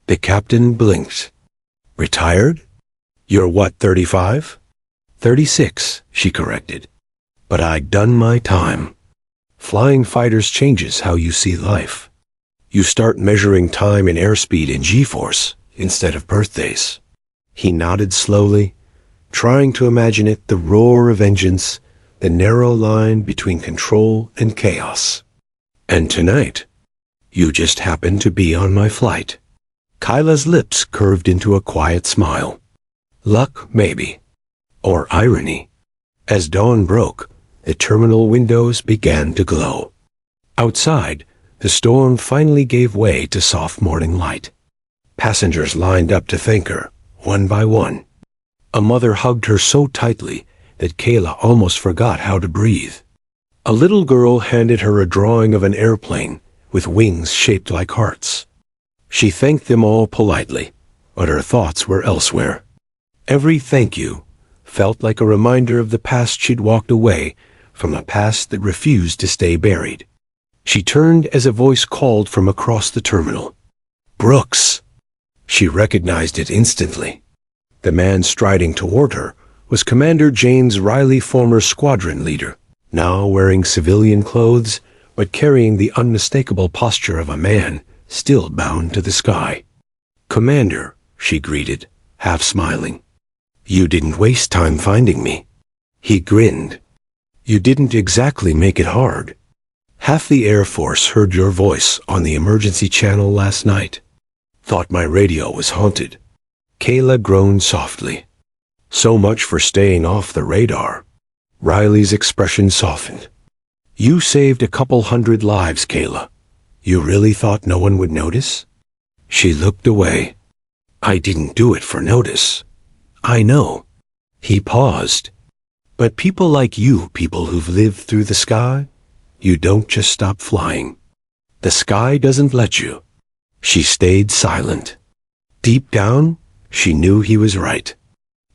The captain blinked. Retired? You're what, 35? 36, she corrected. But I'd done my time. Flying fighters changes how you see life. You start measuring time in airspeed and G-force instead of birthdays. He nodded slowly, trying to imagine it, the roar of engines, the narrow line between control and chaos. And tonight, you just happened to be on my flight. Kayla's lips curved into a quiet smile. Luck, maybe. Or irony. As dawn broke, the terminal windows began to glow. Outside, the storm finally gave way to soft morning light. Passengers lined up to thank her, one by one, A mother hugged her so tightly that Kayla almost forgot how to breathe. A little girl handed her a drawing of an airplane with wings shaped like hearts. She thanked them all politely, but her thoughts were elsewhere. Every thank you felt like a reminder of the past she'd walked away from, a past that refused to stay buried. She turned as a voice called from across the terminal. "Brooks!" She recognized it instantly. The man striding toward her was Commander James Riley, former squadron leader, now wearing civilian clothes but carrying the unmistakable posture of a man still bound to the sky. "Commander," she greeted, half smiling. "You didn't waste time finding me." He grinned. "You didn't exactly make it hard. Half the Air Force heard your voice on the emergency channel last night. Thought my radio was haunted." Kayla groaned softly. "So much for staying off the radar." Riley's expression softened. "You saved a couple hundred lives, Kayla. You really thought no one would notice?" She looked away. "I didn't do it for notice. I know." He paused. "But people like you, people who've lived through the sky, you don't just stop flying. The sky doesn't let you." She stayed silent. Deep down, she knew he was right.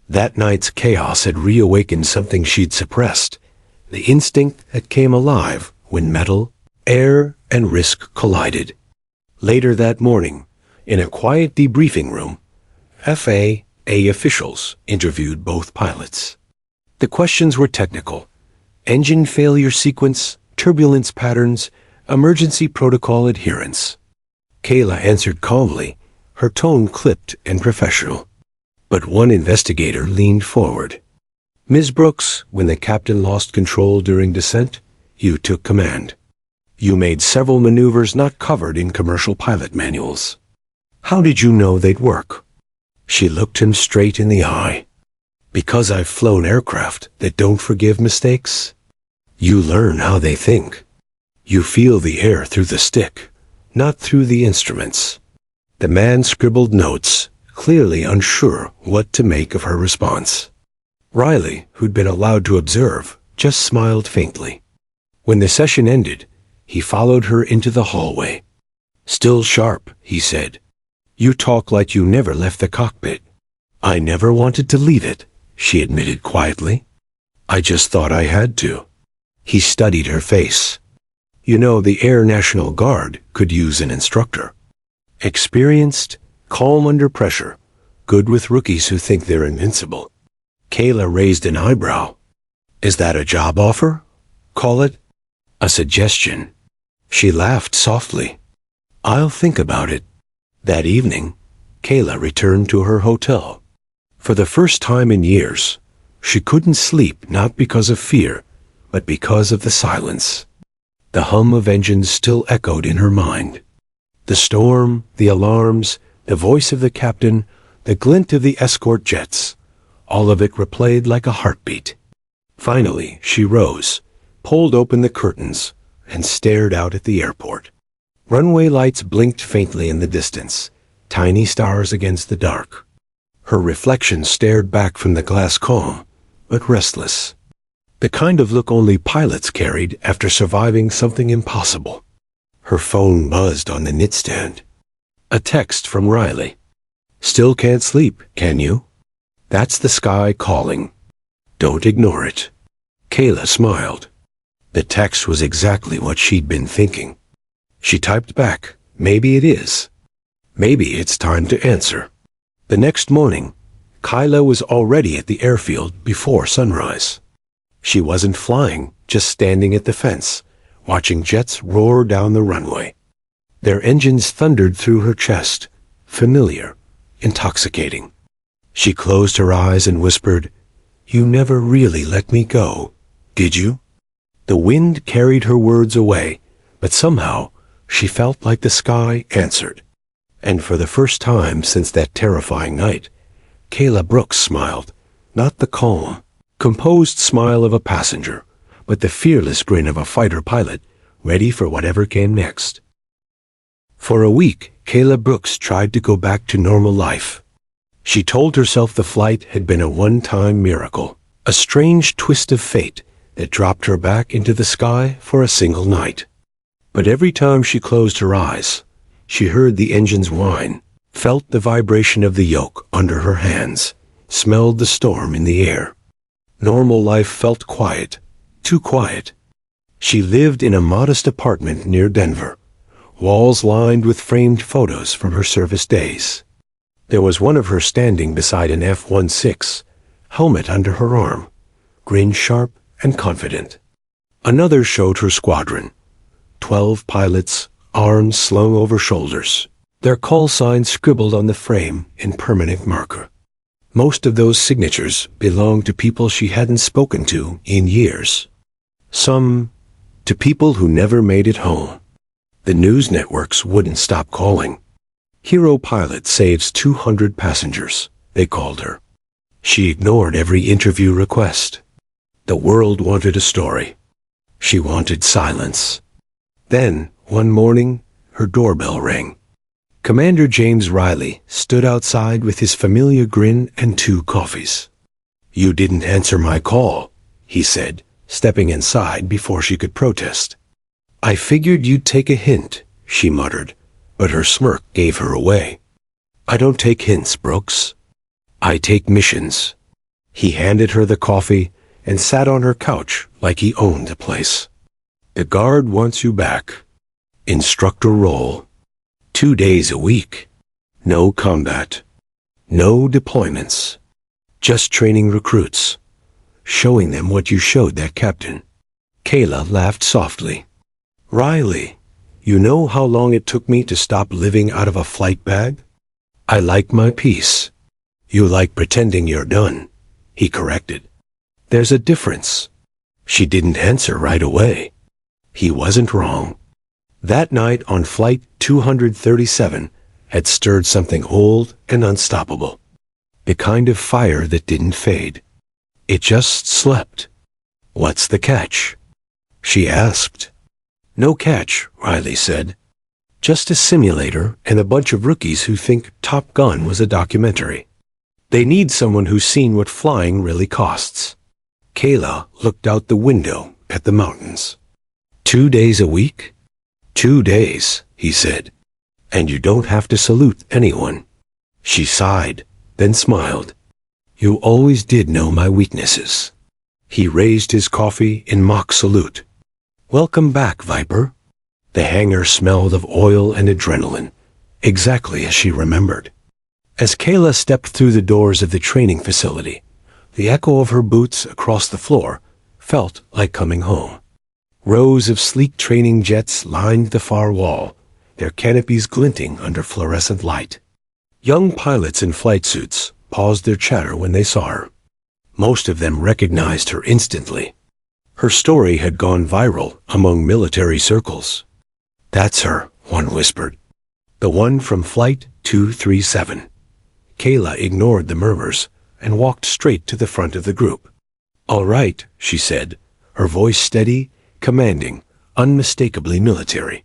That night's chaos had reawakened something she'd suppressed, the instinct that came alive when metal, air, and risk collided. Later that morning, in a quiet debriefing room, FAA officials interviewed both pilots. The questions were technical: engine failure sequence, turbulence patterns, emergency protocol adherence. Kayla answered calmly, her tone clipped and professional. But one investigator leaned forward. "Ms. Brooks, when the captain lost control during descent, you took command. You made several maneuvers not covered in commercial pilot manuals. How did you know they'd work?" She looked him straight in the eye. "Because I've flown aircraft that don't forgive mistakes. You learn how they think. You feel the air through the stick, not through the instruments." The man scribbled notes, clearly unsure what to make of her response. Riley, who'd been allowed to observe, just smiled faintly. When the session ended, he followed her into the hallway. "Still sharp," he said. "You talk like you never left the cockpit." "I never wanted to leave it," she admitted quietly. "I just thought I had to." He studied her face. "You know, the Air National Guard could use an instructor. Experienced, calm under pressure, good with rookies who think they're invincible." Kayla raised an eyebrow. "Is that a job offer? Call it a suggestion." She laughed softly. "I'll think about it." That evening, Kayla returned to her hotel. For the first time in years, she couldn't sleep, not because of fear, but because of the silence. The hum of engines still echoed in her mind. The storm, the alarms, the voice of the captain, the glint of the escort jets, all of it replayed like a heartbeat. Finally, she rose, pulled open the curtains, and stared out at the airport. Runway lights blinked faintly in the distance, tiny stars against the dark. Her reflection stared back from the glass, calm, but restless. The kind of look only pilots carried after surviving something impossible. Her phone buzzed on the nightstand. A text from Riley. "Still can't sleep, can you? That's the sky calling. Don't ignore it." Kayla smiled. The text was exactly what she'd been thinking. She typed back, "Maybe it is. Maybe it's time to answer." The next morning, Kyla was already at the airfield before sunrise. She wasn't flying, just standing at the fence, watching jets roar down the runway. Their engines thundered through her chest, familiar, intoxicating. She closed her eyes and whispered, "You never really let me go, did you?" The wind carried her words away, but somehow she felt like the sky answered. And for the first time since that terrifying night, Kayla Brooks smiled, not the calm, composed smile of a passenger, but the fearless grin of a fighter pilot, ready for whatever came next. For a week, Kayla Brooks tried to go back to normal life. She told herself the flight had been a one-time miracle, a strange twist of fate that dropped her back into the sky for a single night. But every time she closed her eyes, she heard the engines whine, felt the vibration of the yoke under her hands, smelled the storm in the air. Normal life felt quiet, too quiet. She lived in a modest apartment near Denver, walls lined with framed photos from her service days. There was one of her standing beside an F-16, helmet under her arm, grin sharp and confident. Another showed her squadron, 12 pilots, arms slung over shoulders, their call signs scribbled on the frame in permanent marker. Most of those signatures belonged to people she hadn't spoken to in years. Some to people who never made it home. The news networks wouldn't stop calling. Hero pilot saves 200 passengers, they called her. She ignored every interview request. The world wanted a story. She wanted silence. Then, one morning, her doorbell rang. Commander James Riley stood outside with his familiar grin and 2 coffees. "You didn't answer my call," he said, stepping inside before she could protest. "I figured you'd take a hint," she muttered, but her smirk gave her away. "I don't take hints, Brooks. I take missions." He handed her the coffee and sat on her couch like he owned the place. "The guard wants you back. Instructor role. 2 days a week. No combat. No deployments. Just training recruits. Showing them what you showed that captain." Kayla laughed softly. "Riley, you know how long it took me to stop living out of a flight bag? I like my peace. You like pretending you're done," he corrected. "There's a difference." She didn't answer right away. He wasn't wrong. That night on Flight 237 had stirred something old and unstoppable. The kind of fire that didn't fade. It just slept. "What's the catch?" she asked. "No catch," Riley said. "Just a simulator and a bunch of rookies who think Top Gun was a documentary. They need someone who's seen what flying really costs." Kayla looked out the window at the mountains. 2 days a week? 2 days, he said. "And you don't have to salute anyone." She sighed, then smiled. "You always did know my weaknesses." He raised his coffee in mock salute. "Welcome back, Viper." The hangar smelled of oil and adrenaline, exactly as she remembered. As Kayla stepped through the doors of the training facility, the echo of her boots across the floor felt like coming home. Rows of sleek training jets lined the far wall, their canopies glinting under fluorescent light. Young pilots in flight suits paused their chatter when they saw her. Most of them recognized her instantly. Her story had gone viral among military circles. "That's her," one whispered. "The one from Flight 237. Kayla ignored the murmurs and walked straight to the front of the group. "All right," she said, her voice steady, commanding, unmistakably military.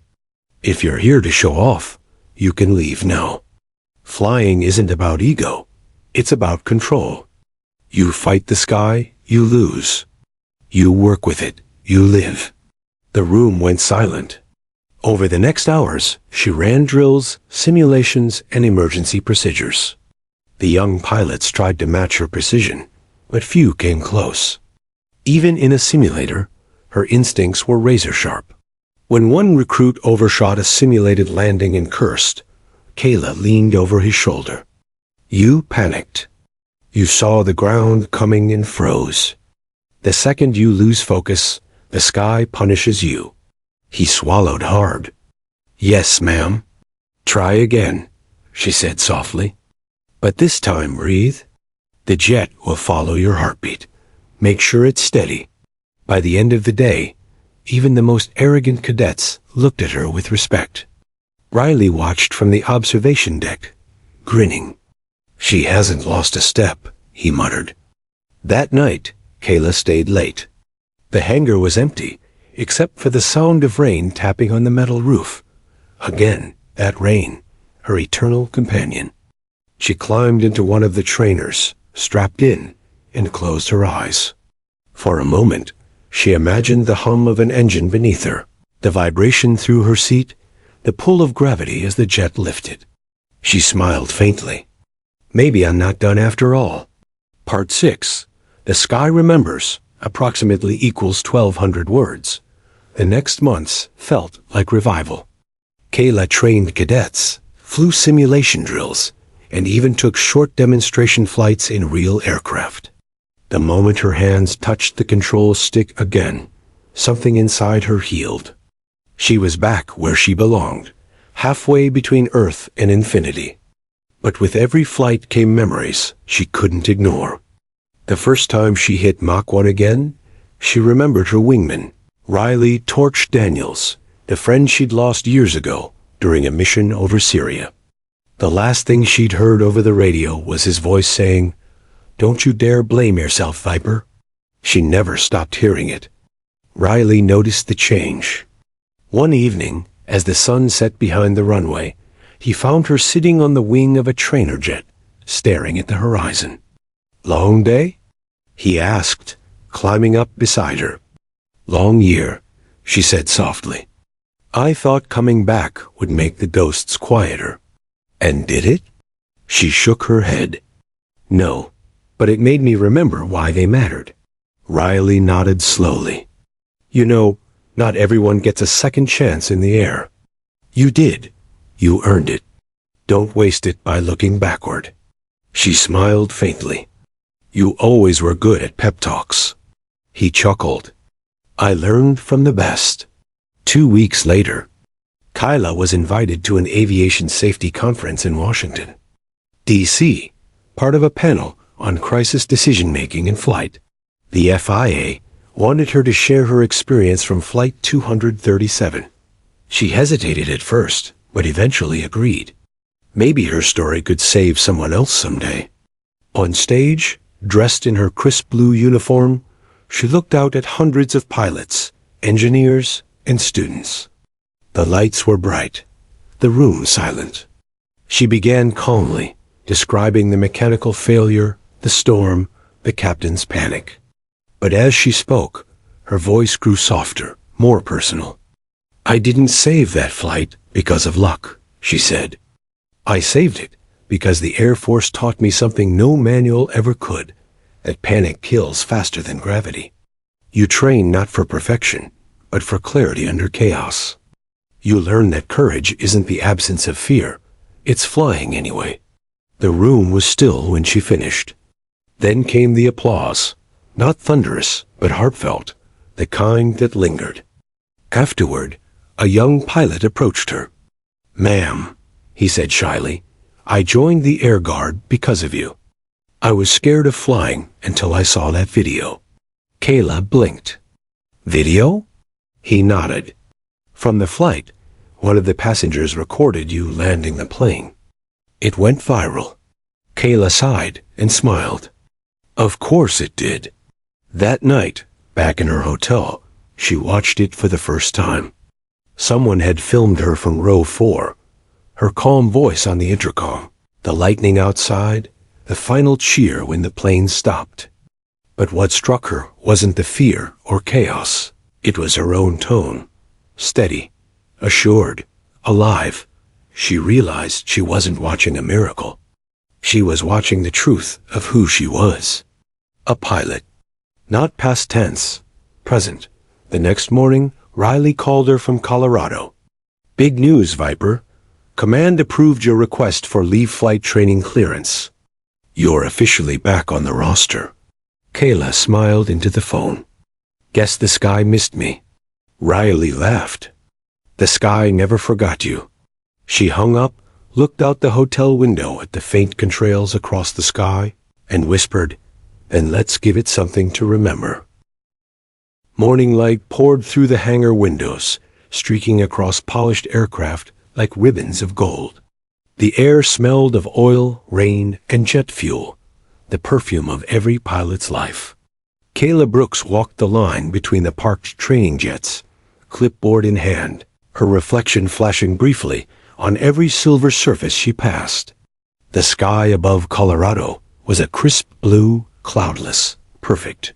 "If you're here to show off, you can leave now. Flying isn't about ego. It's about control. You fight the sky, you lose. You work with it, you live." The room went silent. Over the next hours, she ran drills, simulations, and emergency procedures. The young pilots tried to match her precision, but few came close. Even in a simulator, her instincts were razor-sharp. When one recruit overshot a simulated landing and cursed, Kayla leaned over his shoulder. "You panicked. You saw the ground coming and froze. The second you lose focus, the sky punishes you." He swallowed hard. "Yes, ma'am." "Try again," she said softly. "But this time breathe. The jet will follow your heartbeat. Make sure it's steady." By the end of the day, even the most arrogant cadets looked at her with respect. Riley watched from the observation deck, grinning. "She hasn't lost a step," he muttered. That night, Kayla stayed late. The hangar was empty, except for the sound of rain tapping on the metal roof. Again, that rain, her eternal companion. She climbed into one of the trainers, strapped in, and closed her eyes. For a moment, she imagined the hum of an engine beneath her, the vibration through her seat, the pull of gravity as the jet lifted. She smiled faintly. Maybe I'm not done after all. Part 6. The Sky Remembers approximately equals 1,200 words. The next months felt like revival. Kayla trained cadets, flew simulation drills, and even took short demonstration flights in real aircraft. The moment her hands touched the control stick again, something inside her healed. She was back where she belonged, halfway between Earth and infinity. But with every flight came memories she couldn't ignore. The first time she hit Mach 1 again, she remembered her wingman, Riley Torch Daniels, the friend she'd lost years ago during a mission over Syria. The last thing she'd heard over the radio was his voice saying, "Don't you dare blame yourself, Viper." She never stopped hearing it. Riley noticed the change. One evening, as the sun set behind the runway, he found her sitting on the wing of a trainer jet, staring at the horizon. "Long day?" he asked, climbing up beside her. "Long year," she said softly. "I thought coming back would make the ghosts quieter." "And did it?" She shook her head. "No, but it made me remember why they mattered." Riley nodded slowly. "You know, not everyone gets a second chance in the air. You did. You earned it. Don't waste it by looking backward." She smiled faintly. "You always were good at pep talks." He chuckled. "I learned from the best." 2 weeks later, Kyla was invited to an aviation safety conference in Washington, D.C., part of a panel on crisis decision-making in flight. The FIA wanted her to share her experience from Flight 237. She hesitated at first, but eventually agreed. Maybe her story could save someone else someday. On stage, dressed in her crisp blue uniform, she looked out at hundreds of pilots, engineers, and students. The lights were bright, the room silent. She began calmly, describing the mechanical failure, the storm, the captain's panic. But as she spoke, her voice grew softer, more personal. "I didn't save that flight because of luck," she said. "I saved it because the Air Force taught me something no manual ever could, that panic kills faster than gravity. You train not for perfection, but for clarity under chaos. You learn that courage isn't the absence of fear, it's flying anyway." The room was still when she finished. Then came the applause, not thunderous, but heartfelt, the kind that lingered. Afterward, a young pilot approached her. "Ma'am," he said shyly, "I joined the Air Guard because of you. I was scared of flying until I saw that video." Kayla blinked. "Video?" He nodded. "From the flight, one of the passengers recorded you landing the plane. It went viral." Kayla sighed and smiled. Of course it did. That night, back in her hotel, she watched it for the first time. Someone had filmed her from row 4, her calm voice on the intercom, the lightning outside, the final cheer when the plane stopped. But what struck her wasn't the fear or chaos. It was her own tone. Steady, assured, alive. She realized she wasn't watching a miracle. She was watching the truth of who she was. A pilot. Not past tense, present. The next morning, Riley called her from Colorado. "Big news, Viper. Command approved your request for leave flight training clearance. You're officially back on the roster." Kayla smiled into the phone. "Guess the sky missed me." Riley laughed. "The sky never forgot you." She hung up, looked out the hotel window at the faint contrails across the sky, and whispered, "Then let's give it something to remember." Morning light poured through the hangar windows, streaking across polished aircraft like ribbons of gold. The air smelled of oil, rain, and jet fuel, the perfume of every pilot's life. Kayla Brooks walked the line between the parked training jets, clipboard in hand, her reflection flashing briefly on every silver surface she passed. The sky above Colorado was a crisp blue, cloudless, perfect.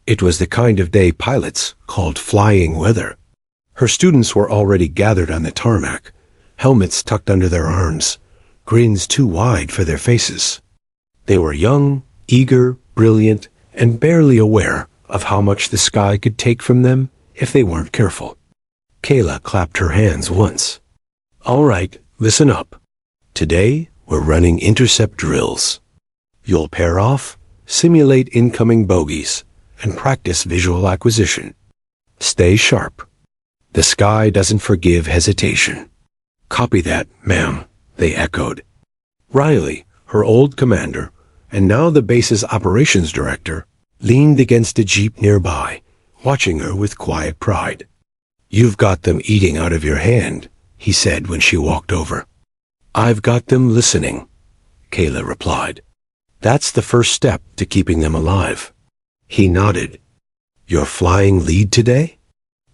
It was the kind of day pilots called flying weather. Her students were already gathered on the tarmac, helmets tucked under their arms, grins too wide for their faces. They were young, eager, brilliant, and barely aware of how much the sky could take from them if they weren't careful. Kayla clapped her hands once. All right, listen up. Today, we're running intercept drills. You'll pair off, simulate incoming bogeys, and practice visual acquisition. Stay sharp. The sky doesn't forgive hesitation. Copy that, ma'am, they echoed. Riley, her old commander, and now the base's operations director, leaned against a jeep nearby, watching her with quiet pride. You've got them eating out of your hand, he said when she walked over. I've got them listening, Kayla replied. That's the first step to keeping them alive. He nodded. You're flying lead today?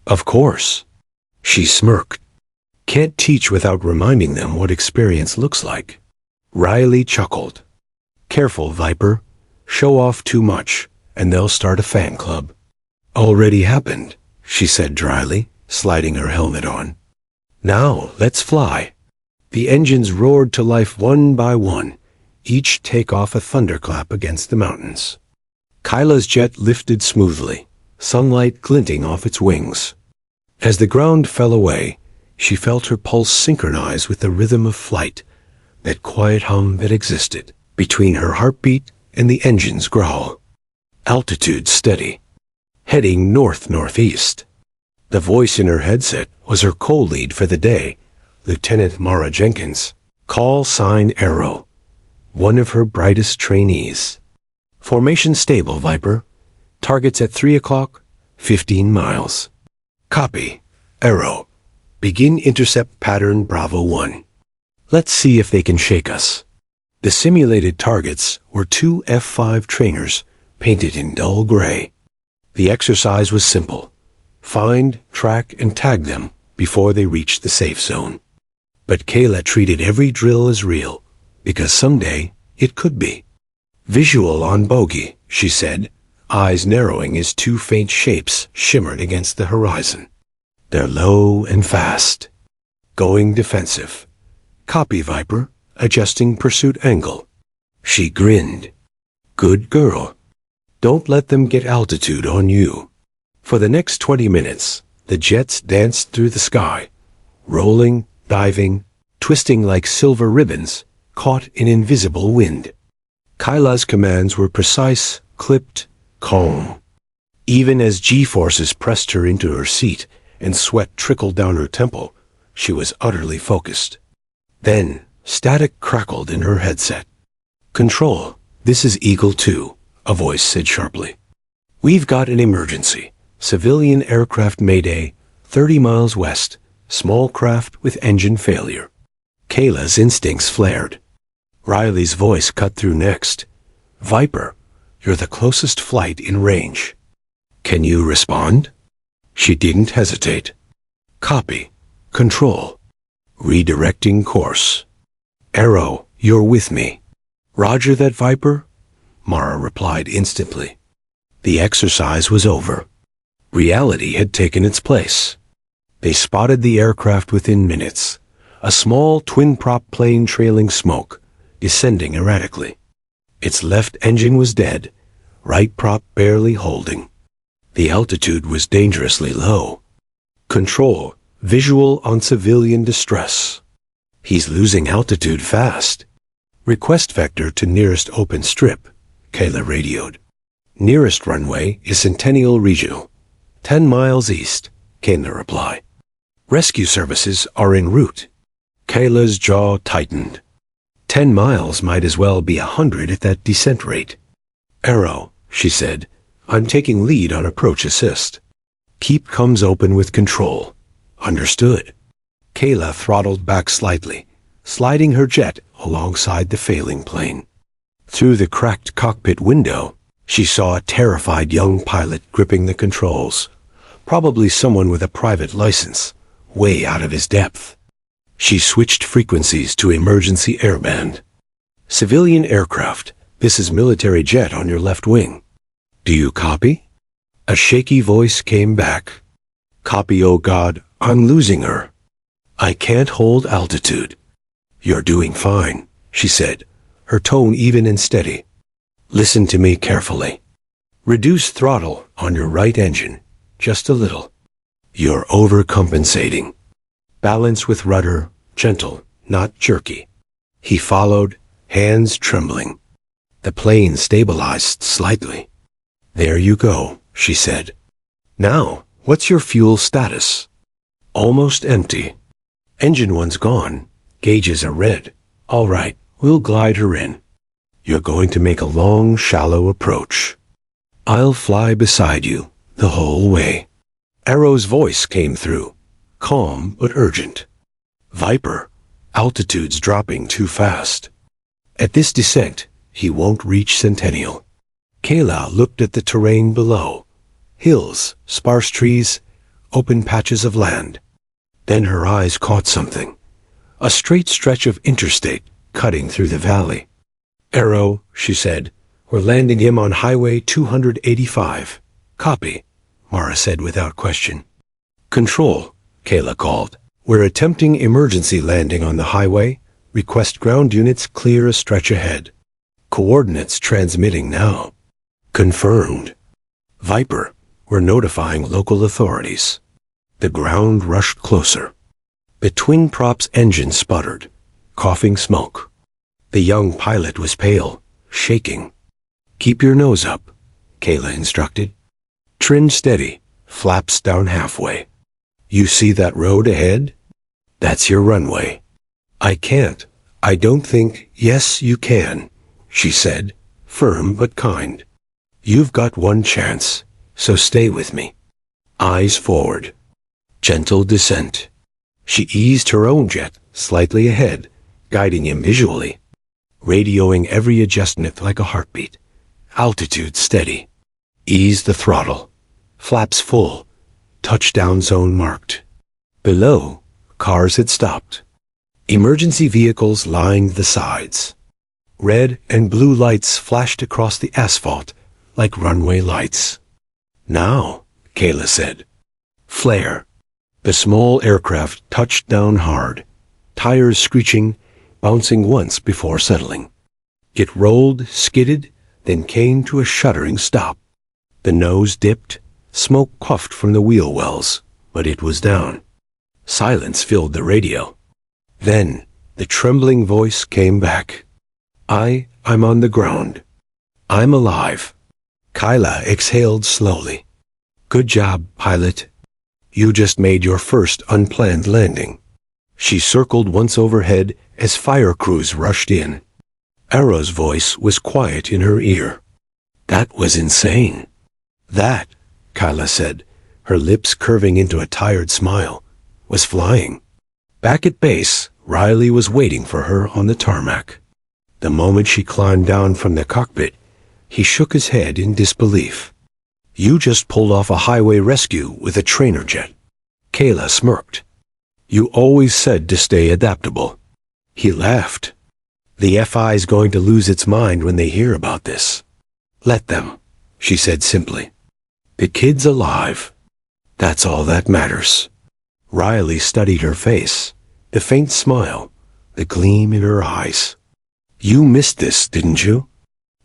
Of course. She smirked. Can't teach without reminding them what experience looks like. Riley chuckled. Careful, Viper. Show off too much, and they'll start a fan club. Already happened, she said dryly, sliding her helmet on. Now, let's fly. The engines roared to life one by one, each take off a thunderclap against the mountains. Kyla's jet lifted smoothly, sunlight glinting off its wings. As the ground fell away, she felt her pulse synchronize with the rhythm of flight, that quiet hum that existed between her heartbeat and the engine's growl. Altitude steady. Heading north-northeast. The voice in her headset was her co-lead for the day, Lieutenant Mara Jenkins, call sign Arrow, one of her brightest trainees. Formation stable, Viper. Targets at 3 o'clock, 15 miles. Copy. Arrow. Begin intercept pattern Bravo 1. Let's see if they can shake us. The simulated targets were 2 F-5 trainers painted in dull gray. The exercise was simple. Find, track, and tag them before they reached the safe zone. But Kayla treated every drill as real, because someday it could be. Visual on bogey, she said, eyes narrowing as 2 faint shapes shimmered against the horizon. They're low and fast. Going defensive. Copy, Viper, adjusting pursuit angle. She grinned. Good girl. Don't let them get altitude on you. For the next 20 minutes, the jets danced through the sky, rolling, diving, twisting like silver ribbons, caught in invisible wind. Kyla's commands were precise, clipped, calm. Even as G-forces pressed her into her seat and sweat trickled down her temple, she was utterly focused. Then, static crackled in her headset. Control, this is Eagle 2, a voice said sharply. We've got an emergency. Civilian aircraft mayday, 30 miles west, small craft with engine failure. Kayla's instincts flared. Riley's voice cut through next. Viper, you're the closest flight in range. Can you respond? She didn't hesitate. Copy. Control. Redirecting course. Arrow, you're with me. Roger that, Viper? Mara replied instantly. The exercise was over. Reality had taken its place. They spotted the aircraft within minutes, a small twin-prop plane trailing smoke, descending erratically. Its left engine was dead, right prop barely holding. The altitude was dangerously low. Control, visual on civilian distress. He's losing altitude fast. Request vector to nearest open strip, Kayla radioed. Nearest runway is Centennial Regional. 10 miles east, came the reply. Rescue services are en route. Kayla's jaw tightened. 10 miles might as well be 100 at that descent rate. Arrow, she said, I'm taking lead on approach assist. Keep comes open with control. Understood. Kayla throttled back slightly, sliding her jet alongside the failing plane. Through the cracked cockpit window, she saw a terrified young pilot gripping the controls, probably someone with a private license, way out of his depth. She switched frequencies to emergency airband. Civilian aircraft. This is military jet on your left wing. Do you copy? A shaky voice came back. Copy, oh God, I'm losing her. I can't hold altitude. You're doing fine, she said, her tone even and steady. Listen to me carefully. Reduce throttle on your right engine, just a little. You're overcompensating. Balance with rudder, gentle, not jerky. He followed, hands trembling. The plane stabilized slightly. There you go, she said. Now, what's your fuel status? Almost empty. Engine one's gone. Gauges are red. All right, we'll glide her in. You're going to make a long, shallow approach. I'll fly beside you the whole way. Arrow's voice came through, calm but urgent. Viper, altitude's dropping too fast. At this descent, he won't reach Centennial. Kayla looked at the terrain below. Hills, sparse trees, open patches of land. Then her eyes caught something. A straight stretch of interstate cutting through the valley. Arrow, she said, we're landing him on Highway 285. Copy, Mara said without question. Control, Kayla called. We're attempting emergency landing on the highway. Request ground units clear a stretch ahead. Coordinates transmitting now. Confirmed. Viper, we're notifying local authorities. The ground rushed closer. The twin prop's engine sputtered, coughing smoke. The young pilot was pale, shaking. Keep your nose up, Kayla instructed. Trim steady, flaps down halfway. You see that road ahead? That's your runway. I can't. I don't think. Yes, you can, she said, firm but kind. You've got one chance, so stay with me. Eyes forward. Gentle descent. She eased her own jet slightly ahead, guiding him visually, radioing every adjustment like a heartbeat. Altitude steady. Ease the throttle. Flaps full. Touchdown zone marked. Below, cars had stopped. Emergency vehicles lined the sides. Red and blue lights flashed across the asphalt like runway lights. Now, Kayla said. Flare. The small aircraft touched down hard, tires screeching, bouncing once before settling. It rolled, skidded, then came to a shuddering stop. The nose dipped, smoke puffed from the wheel wells, but it was down. Silence filled the radio. Then, the trembling voice came back. I'm on the ground. I'm alive. Kyla exhaled slowly. Good job, pilot. You just made your first unplanned landing. She circled once overhead as fire crews rushed in. Arrow's voice was quiet in her ear. That was insane. That, Kyla said, her lips curving into a tired smile, was flying. Back at base, Riley was waiting for her on the tarmac. The moment she climbed down from the cockpit, he shook his head in disbelief. You just pulled off a highway rescue with a trainer jet. Kayla smirked. You always said to stay adaptable. He laughed. The FI's going to lose its mind when they hear about this. Let them, she said simply. The kid's alive. That's all that matters. Riley studied her face, the faint smile, the gleam in her eyes. You missed this, didn't you?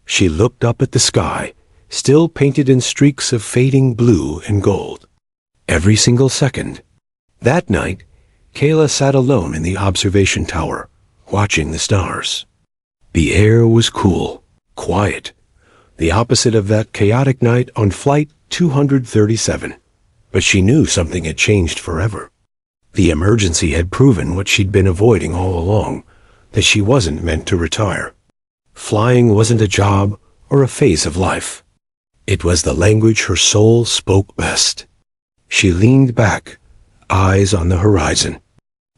She looked up at the sky, still painted in streaks of fading blue and gold. Every single second. That night, Kayla sat alone in the observation tower, watching the stars. The air was cool, quiet, the opposite of that chaotic night on Flight 237. But she knew something had changed forever. The emergency had proven what she'd been avoiding all along, that she wasn't meant to retire. Flying wasn't a job or a phase of life. It was the language her soul spoke best. She leaned back, eyes on the horizon.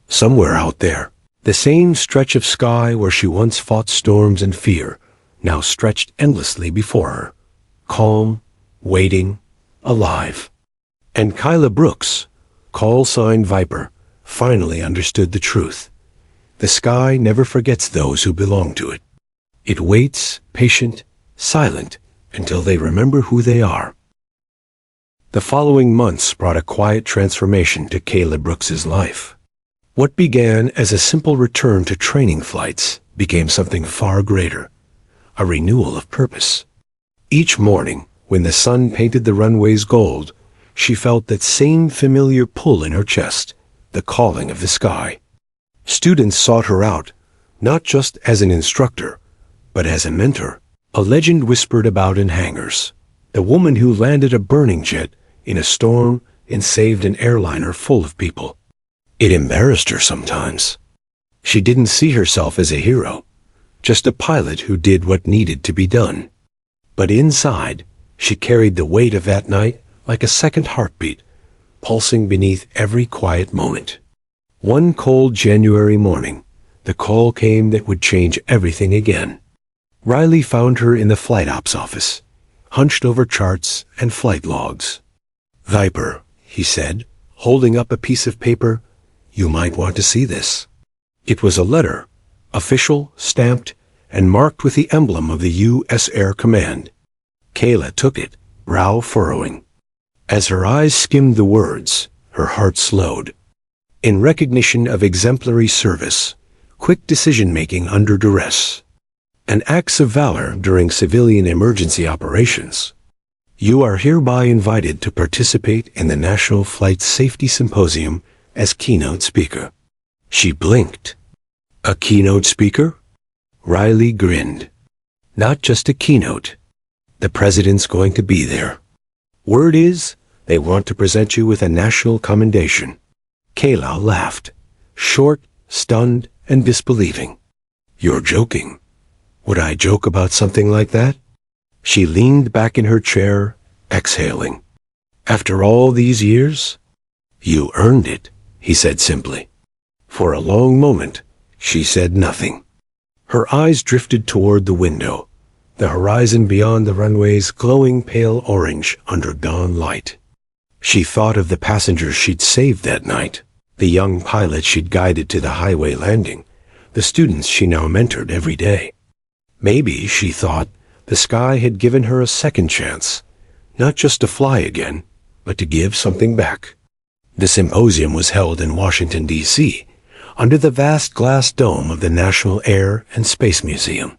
Somewhere out there, the same stretch of sky where she once fought storms and fear, now stretched endlessly before her, calm, waiting, alive. And Kyla Brooks, call sign Viper, finally understood the truth. The sky never forgets those who belong to it. It waits, patient, silent, until they remember who they are. The following months brought a quiet transformation to Kayla Brooks's life. What began as a simple return to training flights became something far greater, a renewal of purpose. Each morning, when the sun painted the runways gold, she felt that same familiar pull in her chest, the calling of the sky. Students sought her out, not just as an instructor, but as a mentor. A legend whispered about in hangars, the woman who landed a burning jet in a storm and saved an airliner full of people. It embarrassed her sometimes. She didn't see herself as a hero, just a pilot who did what needed to be done. But inside, she carried the weight of that night like a second heartbeat, pulsing beneath every quiet moment. One cold January morning, the call came that would change everything again. Riley found her in the flight ops office, hunched over charts and flight logs. "Viper," he said, holding up a piece of paper, "you might want to see this." It was a letter, official, stamped, and marked with the emblem of the U.S. Air Command. Kayla took it, brow furrowing. As her eyes skimmed the words, her heart slowed. In recognition of exemplary service, quick decision-making under duress, and acts of valor during civilian emergency operations, you are hereby invited to participate in the National Flight Safety Symposium as keynote speaker. She blinked. A keynote speaker? Riley grinned. Not just a keynote. The president's going to be there. Word is, they want to present you with a national commendation. Kayla laughed, short, stunned, and disbelieving. You're joking. Would I joke about something like that? She leaned back in her chair, exhaling. After all these years? You earned it, he said simply. For a long moment, she said nothing. Her eyes drifted toward the window, the horizon beyond the runways glowing pale orange under dawn light. She thought of the passengers she'd saved that night, the young pilots she'd guided to the highway landing, the students she now mentored every day. Maybe, she thought, the sky had given her a second chance, not just to fly again, but to give something back. The symposium was held in Washington, D.C., under the vast glass dome of the National Air and Space Museum.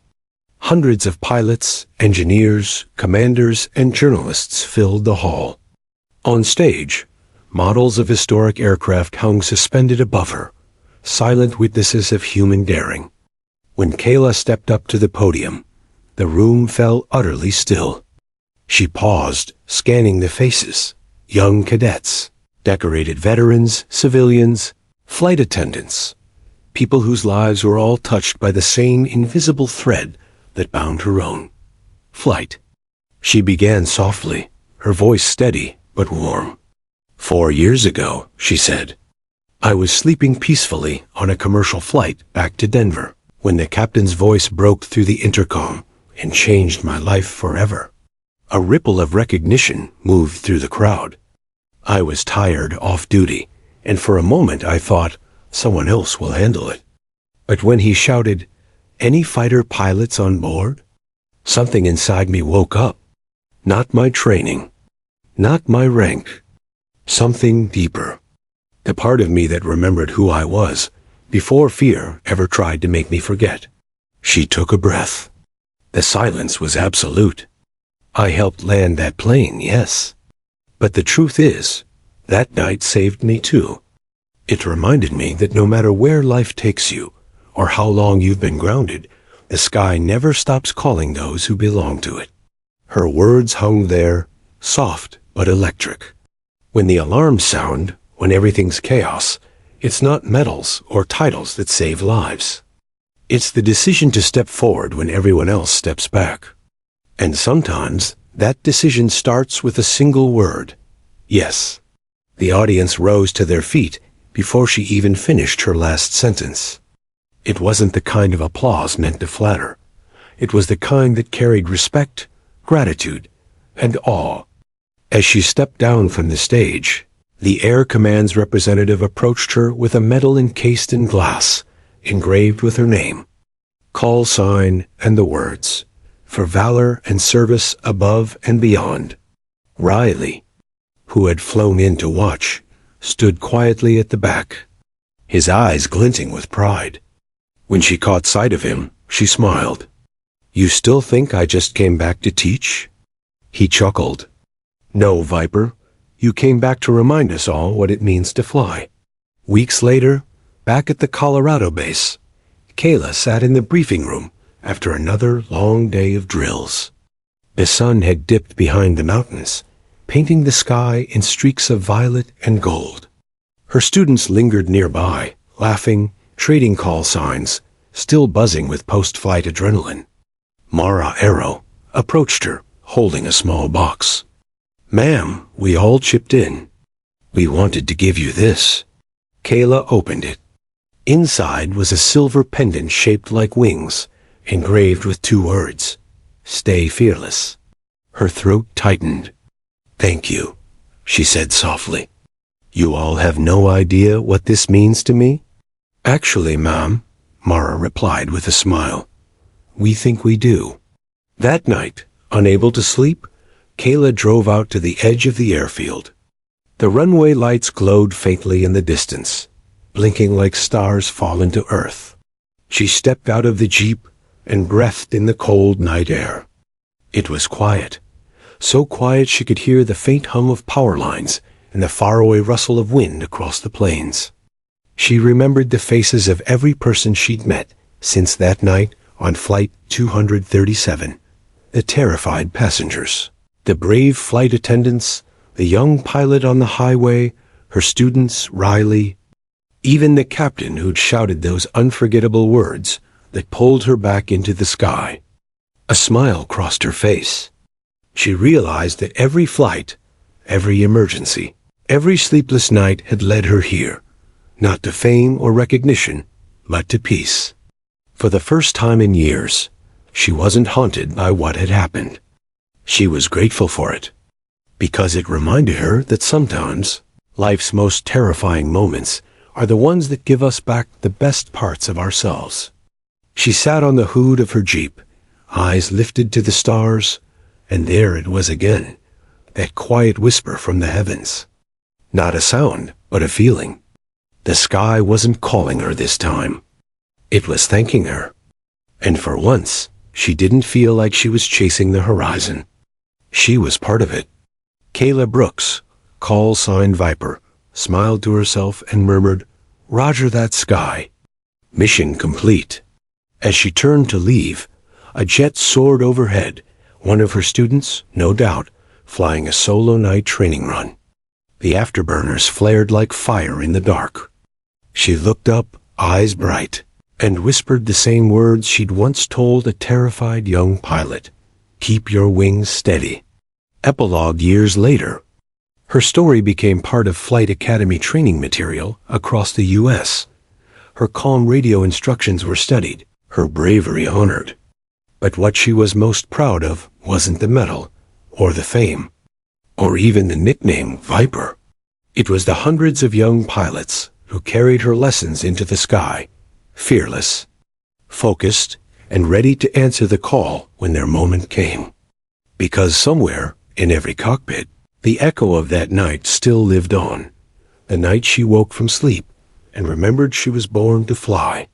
Hundreds of pilots, engineers, commanders, and journalists filled the hall. On stage, models of historic aircraft hung suspended above her, silent witnesses of human daring. When Kayla stepped up to the podium, the room fell utterly still. She paused, scanning the faces, young cadets, decorated veterans, civilians, flight attendants, people whose lives were all touched by the same invisible thread that bound her own. Flight. She began softly, her voice steady but warm. 4 years ago, she said, I was sleeping peacefully on a commercial flight back to Denver when the captain's voice broke through the intercom and changed my life forever. A ripple of recognition moved through the crowd. I was tired off duty, and for a moment I thought, someone else will handle it. But when he shouted, any fighter pilots on board? Something inside me woke up. Not my training, not my rank, something deeper. The part of me that remembered who I was before fear ever tried to make me forget. She took a breath. The silence was absolute. I helped land that plane, yes. But the truth is, that night saved me too. It reminded me that no matter where life takes you, or how long you've been grounded, the sky never stops calling those who belong to it. Her words hung there, soft but electric. When the alarms sound, when everything's chaos, it's not medals or titles that save lives. It's the decision to step forward when everyone else steps back. And sometimes, that decision starts with a single word. Yes. The audience rose to their feet before she even finished her last sentence. It wasn't the kind of applause meant to flatter. It was the kind that carried respect, gratitude, and awe. As she stepped down from the stage, the Air Command's representative approached her with a medal encased in glass, engraved with her name. call sign, and the words, "For valor and service above and beyond." Riley, who had flown in to watch, stood quietly at the back, his eyes glinting with pride. When she caught sight of him, she smiled. "You still think I just came back to teach?" He chuckled. "No, Viper. You came back to remind us all what it means to fly." Weeks later, back at the Colorado base, Kayla sat in the briefing room after another long day of drills. The sun had dipped behind the mountains, painting the sky in streaks of violet and gold. Her students lingered nearby, laughing, trading call signs, still buzzing with post-flight adrenaline. Mara Arrow approached her, holding a small box. "Ma'am, we all chipped in. We wanted to give you this." Kayla opened it. Inside was a silver pendant shaped like wings, engraved with 2 words, "Stay fearless." Her throat tightened. "Thank you," she said softly. "You all have no idea what this means to me?" "Actually, ma'am," Mara replied with a smile, "we think we do." That night, unable to sleep, Kayla drove out to the edge of the airfield. The runway lights glowed faintly in the distance, blinking like stars fallen to earth. She stepped out of the Jeep and breathed in the cold night air. It was quiet, so quiet she could hear the faint hum of power lines and the faraway rustle of wind across the plains. She remembered the faces of every person she'd met since that night on Flight 237, the terrified passengers, the brave flight attendants, the young pilot on the highway, her students, Riley, even the captain who'd shouted those unforgettable words that pulled her back into the sky. A smile crossed her face. She realized that every flight, every emergency, every sleepless night had led her here, not to fame or recognition, but to peace. For the first time in years, she wasn't haunted by what had happened. She was grateful for it, because it reminded her that sometimes life's most terrifying moments are the ones that give us back the best parts of ourselves. She sat on the hood of her Jeep, eyes lifted to the stars, and there it was again, that quiet whisper from the heavens. Not a sound, but a feeling. The sky wasn't calling her this time. It was thanking her. And for once, she didn't feel like she was chasing the horizon. She was part of it. Kayla Brooks, call sign Viper, smiled to herself and murmured, "Roger that sky." Mission complete. As she turned to leave, a jet soared overhead, one of her students, no doubt, flying a solo night training run. The afterburners flared like fire in the dark. She looked up, eyes bright, and whispered the same words she'd once told a terrified young pilot. "Keep your wings steady." Epilogue years later. Her story became part of Flight Academy training material across the U.S. Her calm radio instructions were studied, her bravery honored. But what she was most proud of wasn't the medal, or the fame, or even the nickname Viper. It was the hundreds of young pilots who carried her lessons into the sky, fearless, focused, and ready to answer the call when their moment came. Because somewhere, in every cockpit, the echo of that night still lived on, the night she woke from sleep and remembered she was born to fly.